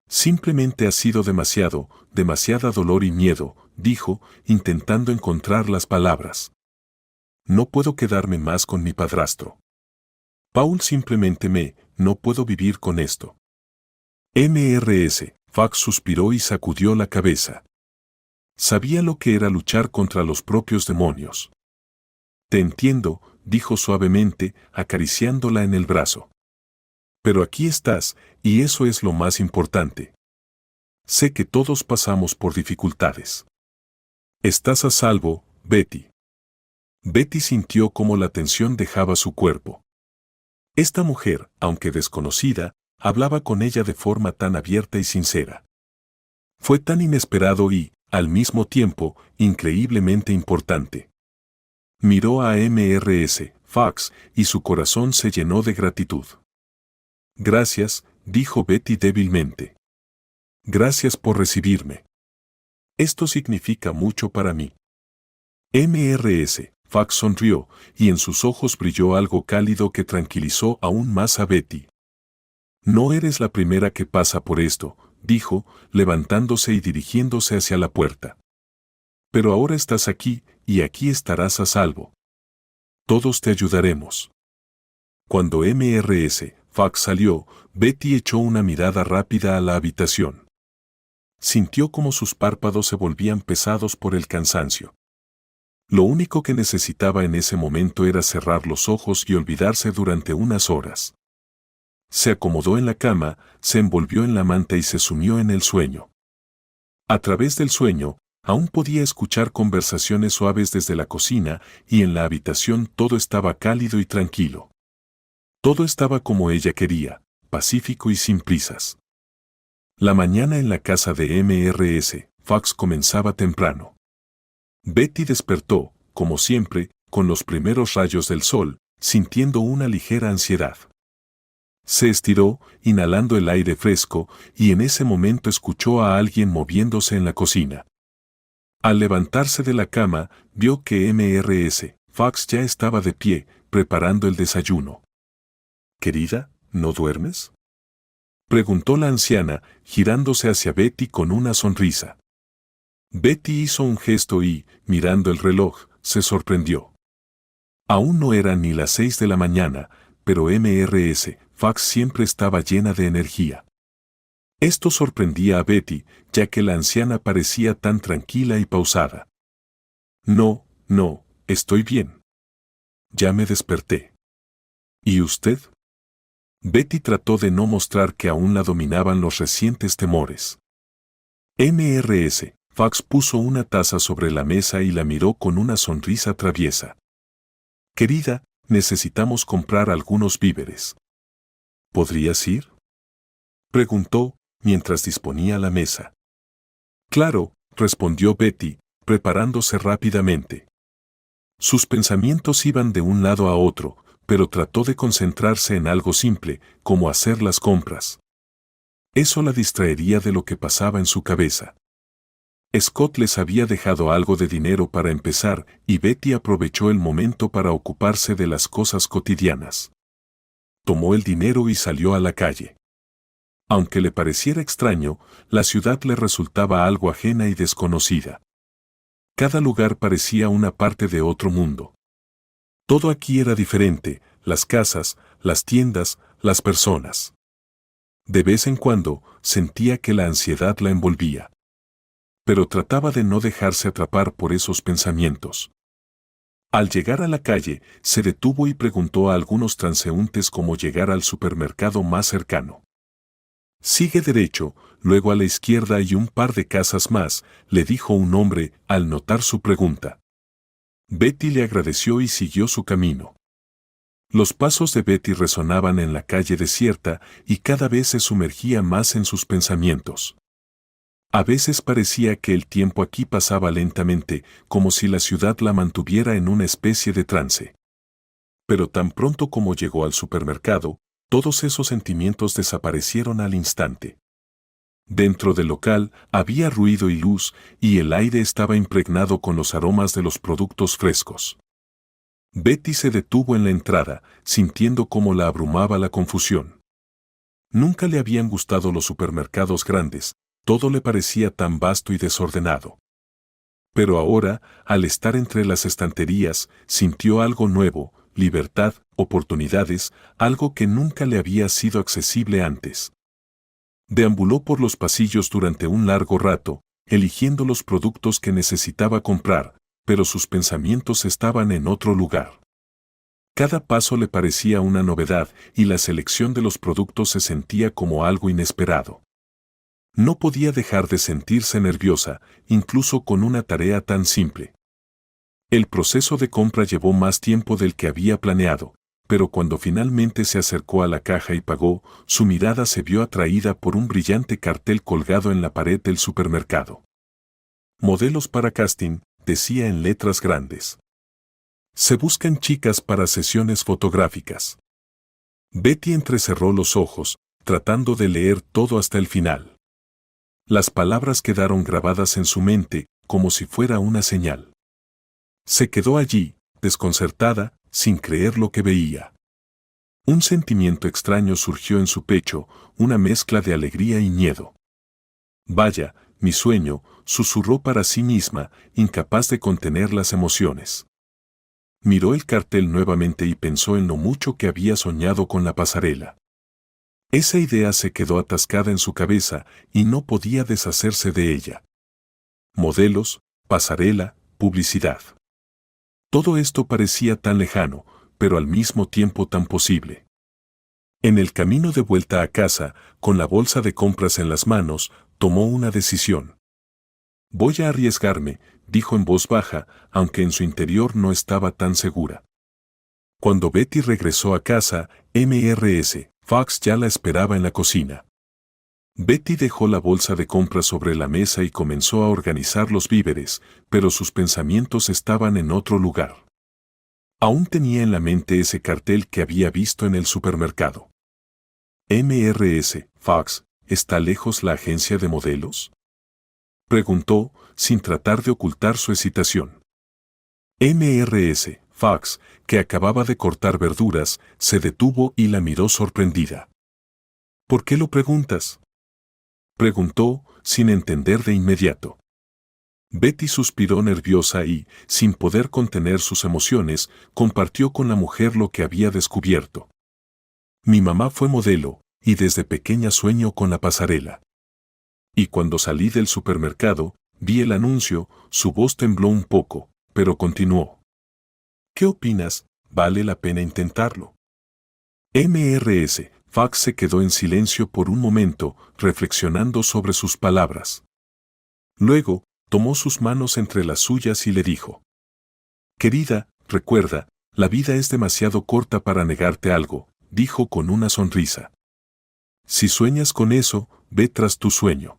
Simplemente ha sido demasiada dolor y miedo, dijo, intentando encontrar las palabras. No puedo quedarme más con mi padrastro. Paul simplemente no puedo vivir con esto. Fax suspiró y sacudió la cabeza. Sabía lo que era luchar contra los propios demonios. Te entiendo, dijo suavemente, acariciándola en el brazo. Pero aquí estás, y eso es lo más importante. Sé que todos pasamos por dificultades. Estás a salvo, Betty. Betty sintió cómo la tensión dejaba su cuerpo. Esta mujer, aunque desconocida, hablaba con ella de forma tan abierta y sincera. Fue tan inesperado y, al mismo tiempo, increíblemente importante. Miró a Fax, y su corazón se llenó de gratitud. Gracias, dijo Betty débilmente. Gracias por recibirme. Esto significa mucho para mí. Fax sonrió, y en sus ojos brilló algo cálido que tranquilizó aún más a Betty. No eres la primera que pasa por esto, dijo, levantándose y dirigiéndose hacia la puerta. Pero ahora estás aquí, y aquí estarás a salvo. Todos te ayudaremos. Cuando Fax salió, Betty echó una mirada rápida a la habitación. Sintió como sus párpados se volvían pesados por el cansancio. Lo único que necesitaba en ese momento era cerrar los ojos y olvidarse durante unas horas. Se acomodó en la cama, se envolvió en la manta y se sumió en el sueño. A través del sueño, aún podía escuchar conversaciones suaves desde la cocina y en la habitación todo estaba cálido y tranquilo. Todo estaba como ella quería, pacífico y sin prisas. La mañana en la casa de Fax comenzaba temprano. Betty despertó, como siempre, con los primeros rayos del sol, sintiendo una ligera ansiedad. Se estiró, inhalando el aire fresco, y en ese momento escuchó a alguien moviéndose en la cocina. Al levantarse de la cama, vio que Fax ya estaba de pie, preparando el desayuno. «Querida, ¿no duermes?», preguntó la anciana, girándose hacia Betty con una sonrisa. Betty hizo un gesto y, mirando el reloj, se sorprendió. Aún no eran ni las 6 de la mañana, pero Fax siempre estaba llena de energía. Esto sorprendía a Betty, ya que la anciana parecía tan tranquila y pausada. No, estoy bien. Ya me desperté. ¿Y usted? Betty trató de no mostrar que aún la dominaban los recientes temores. Fax puso una taza sobre la mesa y la miró con una sonrisa traviesa. «Querida, necesitamos comprar algunos víveres. ¿Podrías ir?», preguntó, mientras disponía la mesa. «Claro», respondió Betty, preparándose rápidamente. Sus pensamientos iban de un lado a otro, pero trató de concentrarse en algo simple, como hacer las compras. Eso la distraería de lo que pasaba en su cabeza. Scott les había dejado algo de dinero para empezar, y Betty aprovechó el momento para ocuparse de las cosas cotidianas. Tomó el dinero y salió a la calle. Aunque le pareciera extraño, la ciudad le resultaba algo ajena y desconocida. Cada lugar parecía una parte de otro mundo. Todo aquí era diferente, las casas, las tiendas, las personas. De vez en cuando, sentía que la ansiedad la envolvía. Pero trataba de no dejarse atrapar por esos pensamientos. Al llegar a la calle, se detuvo y preguntó a algunos transeúntes cómo llegar al supermercado más cercano. «Sigue derecho, luego a la izquierda y un par de casas más», le dijo un hombre al notar su pregunta. Betty le agradeció y siguió su camino. Los pasos de Betty resonaban en la calle desierta y cada vez se sumergía más en sus pensamientos. A veces parecía que el tiempo aquí pasaba lentamente, como si la ciudad la mantuviera en una especie de trance. Pero tan pronto como llegó al supermercado, todos esos sentimientos desaparecieron al instante. Dentro del local había ruido y luz, y el aire estaba impregnado con los aromas de los productos frescos. Betty se detuvo en la entrada, sintiendo cómo la abrumaba la confusión. Nunca le habían gustado los supermercados grandes, todo le parecía tan vasto y desordenado. Pero ahora, al estar entre las estanterías, sintió algo nuevo, libertad, oportunidades, algo que nunca le había sido accesible antes. Deambuló por los pasillos durante un largo rato, eligiendo los productos que necesitaba comprar, pero sus pensamientos estaban en otro lugar. Cada paso le parecía una novedad y la selección de los productos se sentía como algo inesperado. No podía dejar de sentirse nerviosa, incluso con una tarea tan simple. El proceso de compra llevó más tiempo del que había planeado, pero cuando finalmente se acercó a la caja y pagó, su mirada se vio atraída por un brillante cartel colgado en la pared del supermercado. Modelos para casting, decía en letras grandes. Se buscan chicas para sesiones fotográficas. Betty entrecerró los ojos, tratando de leer todo hasta el final. Las palabras quedaron grabadas en su mente, como si fuera una señal. Se quedó allí, desconcertada, sin creer lo que veía. Un sentimiento extraño surgió en su pecho, una mezcla de alegría y miedo. Vaya, mi sueño, susurró para sí misma, incapaz de contener las emociones. Miró el cartel nuevamente y pensó en lo mucho que había soñado con la pasarela. Esa idea se quedó atascada en su cabeza y no podía deshacerse de ella. Modelos, pasarela, publicidad. Todo esto parecía tan lejano, pero al mismo tiempo tan posible. En el camino de vuelta a casa, con la bolsa de compras en las manos, tomó una decisión. Voy a arriesgarme, dijo en voz baja, aunque en su interior no estaba tan segura. Cuando Betty regresó a casa, Mrs. Fox ya la esperaba en la cocina. Betty dejó la bolsa de compras sobre la mesa y comenzó a organizar los víveres, pero sus pensamientos estaban en otro lugar. Aún tenía en la mente ese cartel que había visto en el supermercado. Mrs. Fox, ¿está lejos la agencia de modelos?, preguntó, sin tratar de ocultar su excitación. Mrs. Fox, que acababa de cortar verduras, se detuvo y la miró sorprendida. ¿Por qué lo preguntas?, preguntó, sin entender de inmediato. Betty suspiró nerviosa y, sin poder contener sus emociones, compartió con la mujer lo que había descubierto. Mi mamá fue modelo, y desde pequeña sueño con la pasarela. Y cuando salí del supermercado, vi el anuncio, su voz tembló un poco, pero continuó. ¿Qué opinas? ¿Vale la pena intentarlo? Mrs. Fox se quedó en silencio por un momento, reflexionando sobre sus palabras. Luego, tomó sus manos entre las suyas y le dijo. Querida, recuerda, la vida es demasiado corta para negarte algo, dijo con una sonrisa. Si sueñas con eso, ve tras tu sueño.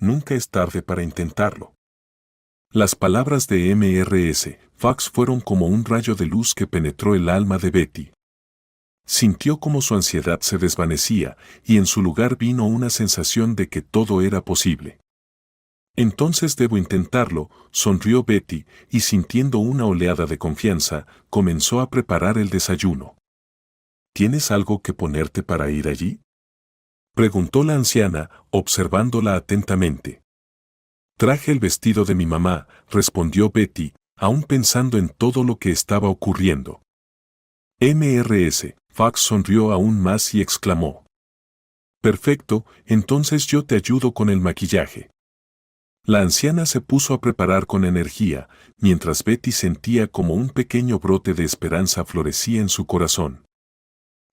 Nunca es tarde para intentarlo. Las palabras de Mrs. Fox fueron como un rayo de luz que penetró el alma de Betty. Sintió como su ansiedad se desvanecía y en su lugar vino una sensación de que todo era posible. Entonces debo intentarlo, sonrió Betty y sintiendo una oleada de confianza, comenzó a preparar el desayuno. ¿Tienes algo que ponerte para ir allí?, preguntó la anciana, observándola atentamente. Traje el vestido de mi mamá, respondió Betty, aún pensando en todo lo que estaba ocurriendo. Mrs. Fox sonrió aún más y exclamó. Perfecto, entonces yo te ayudo con el maquillaje. La anciana se puso a preparar con energía, mientras Betty sentía como un pequeño brote de esperanza florecía en su corazón.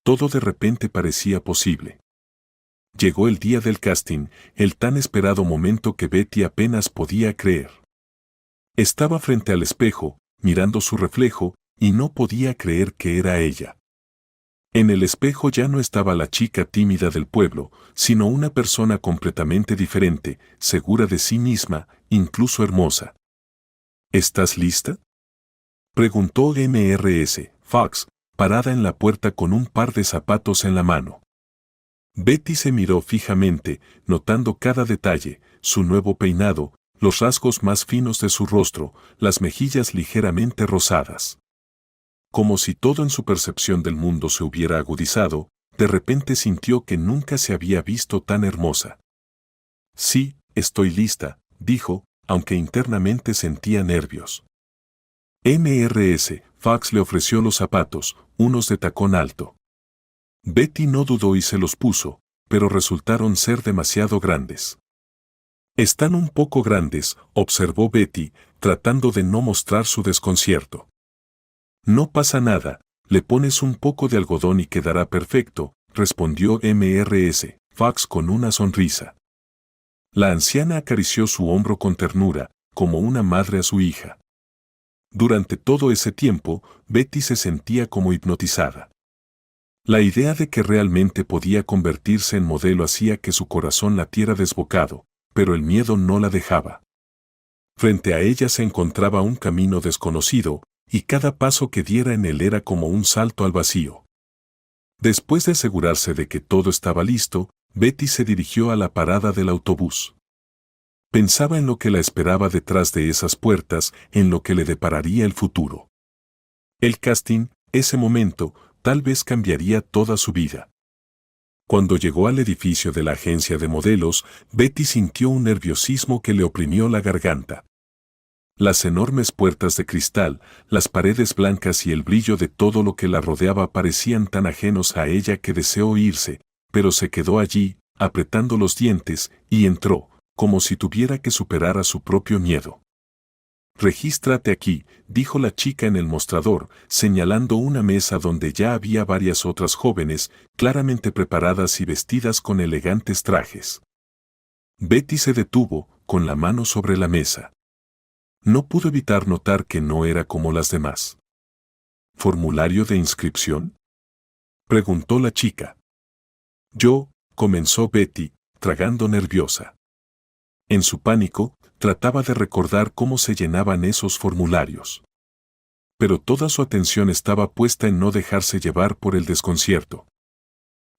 Todo de repente parecía posible. Llegó el día del casting, el tan esperado momento que Betty apenas podía creer. Estaba frente al espejo, mirando su reflejo, y no podía creer que era ella. En el espejo ya no estaba la chica tímida del pueblo, sino una persona completamente diferente, segura de sí misma, incluso hermosa. ¿Estás lista?, preguntó Mrs. Fox, parada en la puerta con un par de zapatos en la mano. Betty se miró fijamente, notando cada detalle, su nuevo peinado, los rasgos más finos de su rostro, las mejillas ligeramente rosadas. Como si todo en su percepción del mundo se hubiera agudizado, de repente sintió que nunca se había visto tan hermosa. Sí, estoy lista, dijo, aunque internamente sentía nervios. Mrs. Fox le ofreció los zapatos, unos de tacón alto. Betty no dudó y se los puso, pero resultaron ser demasiado grandes. Están un poco grandes, observó Betty, tratando de no mostrar su desconcierto. No pasa nada, le pones un poco de algodón y quedará perfecto, respondió Mrs. Fox con una sonrisa. La anciana acarició su hombro con ternura, como una madre a su hija. Durante todo ese tiempo, Betty se sentía como hipnotizada. La idea de que realmente podía convertirse en modelo hacía que su corazón latiera desbocado, pero el miedo no la dejaba. Frente a ella se encontraba un camino desconocido, y cada paso que diera en él era como un salto al vacío. Después de asegurarse de que todo estaba listo, Betty se dirigió a la parada del autobús. Pensaba en lo que la esperaba detrás de esas puertas, en lo que le depararía el futuro. El casting, ese momento, tal vez cambiaría toda su vida. Cuando llegó al edificio de la agencia de modelos, Betty sintió un nerviosismo que le oprimió la garganta. Las enormes puertas de cristal, las paredes blancas y el brillo de todo lo que la rodeaba parecían tan ajenos a ella que deseó irse, pero se quedó allí, apretando los dientes, y entró, como si tuviera que superar a su propio miedo. «Regístrate aquí», dijo la chica en el mostrador, señalando una mesa donde ya había varias otras jóvenes, claramente preparadas y vestidas con elegantes trajes. Betty se detuvo, con la mano sobre la mesa. No pudo evitar notar que no era como las demás. ¿Formulario de inscripción?, preguntó la chica. Comenzó Betty, tragando nerviosa. En su pánico, trataba de recordar cómo se llenaban esos formularios. Pero toda su atención estaba puesta en no dejarse llevar por el desconcierto.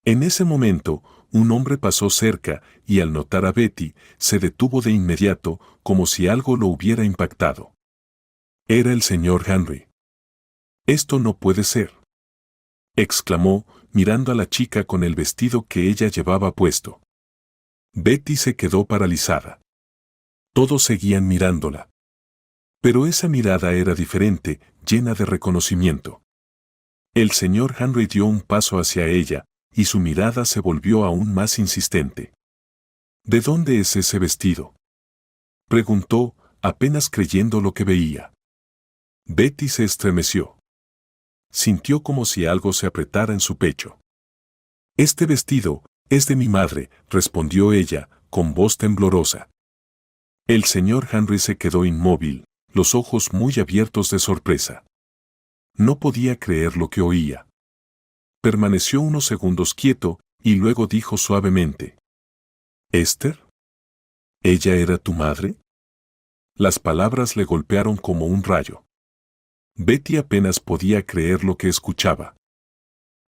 En ese momento, un hombre pasó cerca y al notar a Betty, se detuvo de inmediato, como si algo lo hubiera impactado. Era el señor Henry. «Esto no puede ser», exclamó, mirando a la chica con el vestido que ella llevaba puesto. Betty se quedó paralizada. Todos seguían mirándola. Pero esa mirada era diferente, llena de reconocimiento. El señor Henry dio un paso hacia ella, y su mirada se volvió aún más insistente. «¿De dónde es ese vestido?», preguntó, apenas creyendo lo que veía. Betty se estremeció. Sintió como si algo se apretara en su pecho. «Este vestido es de mi madre», respondió ella, con voz temblorosa. El señor Henry se quedó inmóvil, los ojos muy abiertos de sorpresa. No podía creer lo que oía. Permaneció unos segundos quieto, y luego dijo suavemente: «¿Esther? ¿Ella era tu madre?». Las palabras le golpearon como un rayo. Betty apenas podía creer lo que escuchaba.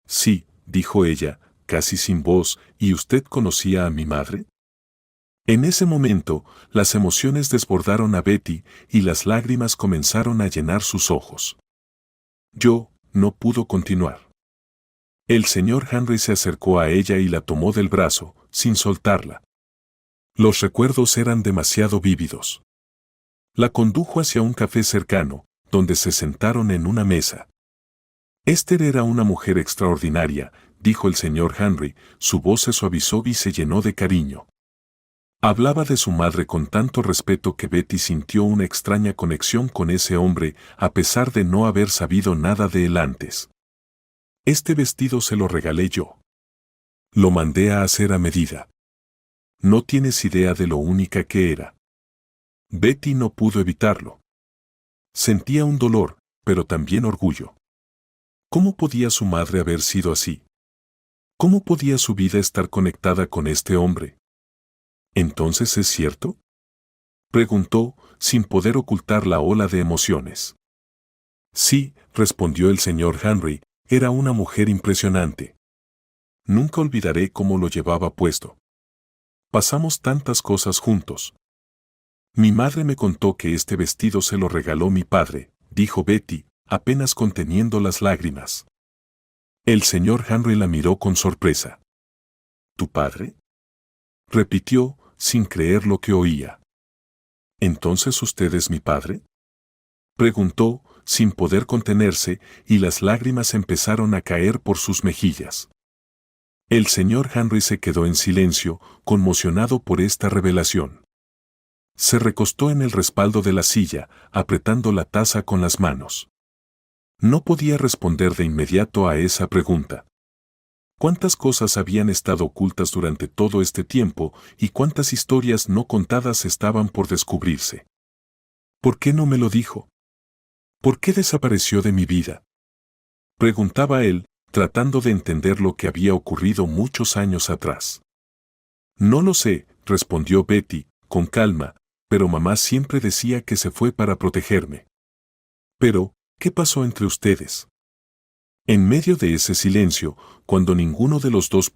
«Sí», dijo ella, casi sin voz, «¿y usted conocía a mi madre?». En ese momento, las emociones desbordaron a Betty y las lágrimas comenzaron a llenar sus ojos. No pudo continuar. El señor Henry se acercó a ella y la tomó del brazo, sin soltarla. Los recuerdos eran demasiado vívidos. La condujo hacia un café cercano, donde se sentaron en una mesa. «Esther era una mujer extraordinaria», dijo el señor Henry, su voz se suavizó y se llenó de cariño. Hablaba de su madre con tanto respeto que Betty sintió una extraña conexión con ese hombre, a pesar de no haber sabido nada de él antes. «Este vestido se lo regalé yo. Lo mandé a hacer a medida. No tienes idea de lo única que era». Betty no pudo evitarlo. Sentía un dolor, pero también orgullo. ¿Cómo podía su madre haber sido así? ¿Cómo podía su vida estar conectada con este hombre? «¿Entonces es cierto?», preguntó, sin poder ocultar la ola de emociones. «Sí», respondió el señor Henry, «era una mujer impresionante. Nunca olvidaré cómo lo llevaba puesto. Pasamos tantas cosas juntos. Mi madre me contó que este vestido se lo regaló mi padre», dijo Betty, apenas conteniendo las lágrimas. El señor Henry la miró con sorpresa. ¿Tu padre?, repitió, sin creer lo que oía. ¿Entonces usted es mi padre?, preguntó, sin poder contenerse, y las lágrimas empezaron a caer por sus mejillas. El señor Henry se quedó en silencio, conmocionado por esta revelación. Se recostó en el respaldo de la silla, apretando la taza con las manos. No podía responder de inmediato a esa pregunta. ¿Cuántas cosas habían estado ocultas durante todo este tiempo y cuántas historias no contadas estaban por descubrirse? ¿Por qué no me lo dijo? ¿Por qué desapareció de mi vida?, preguntaba él, tratando de entender lo que había ocurrido muchos años atrás. No lo sé, respondió Betty, con calma, pero mamá siempre decía que se fue para protegerme. Pero, ¿qué pasó entre ustedes? En medio de ese silencio, cuando ninguno de los dos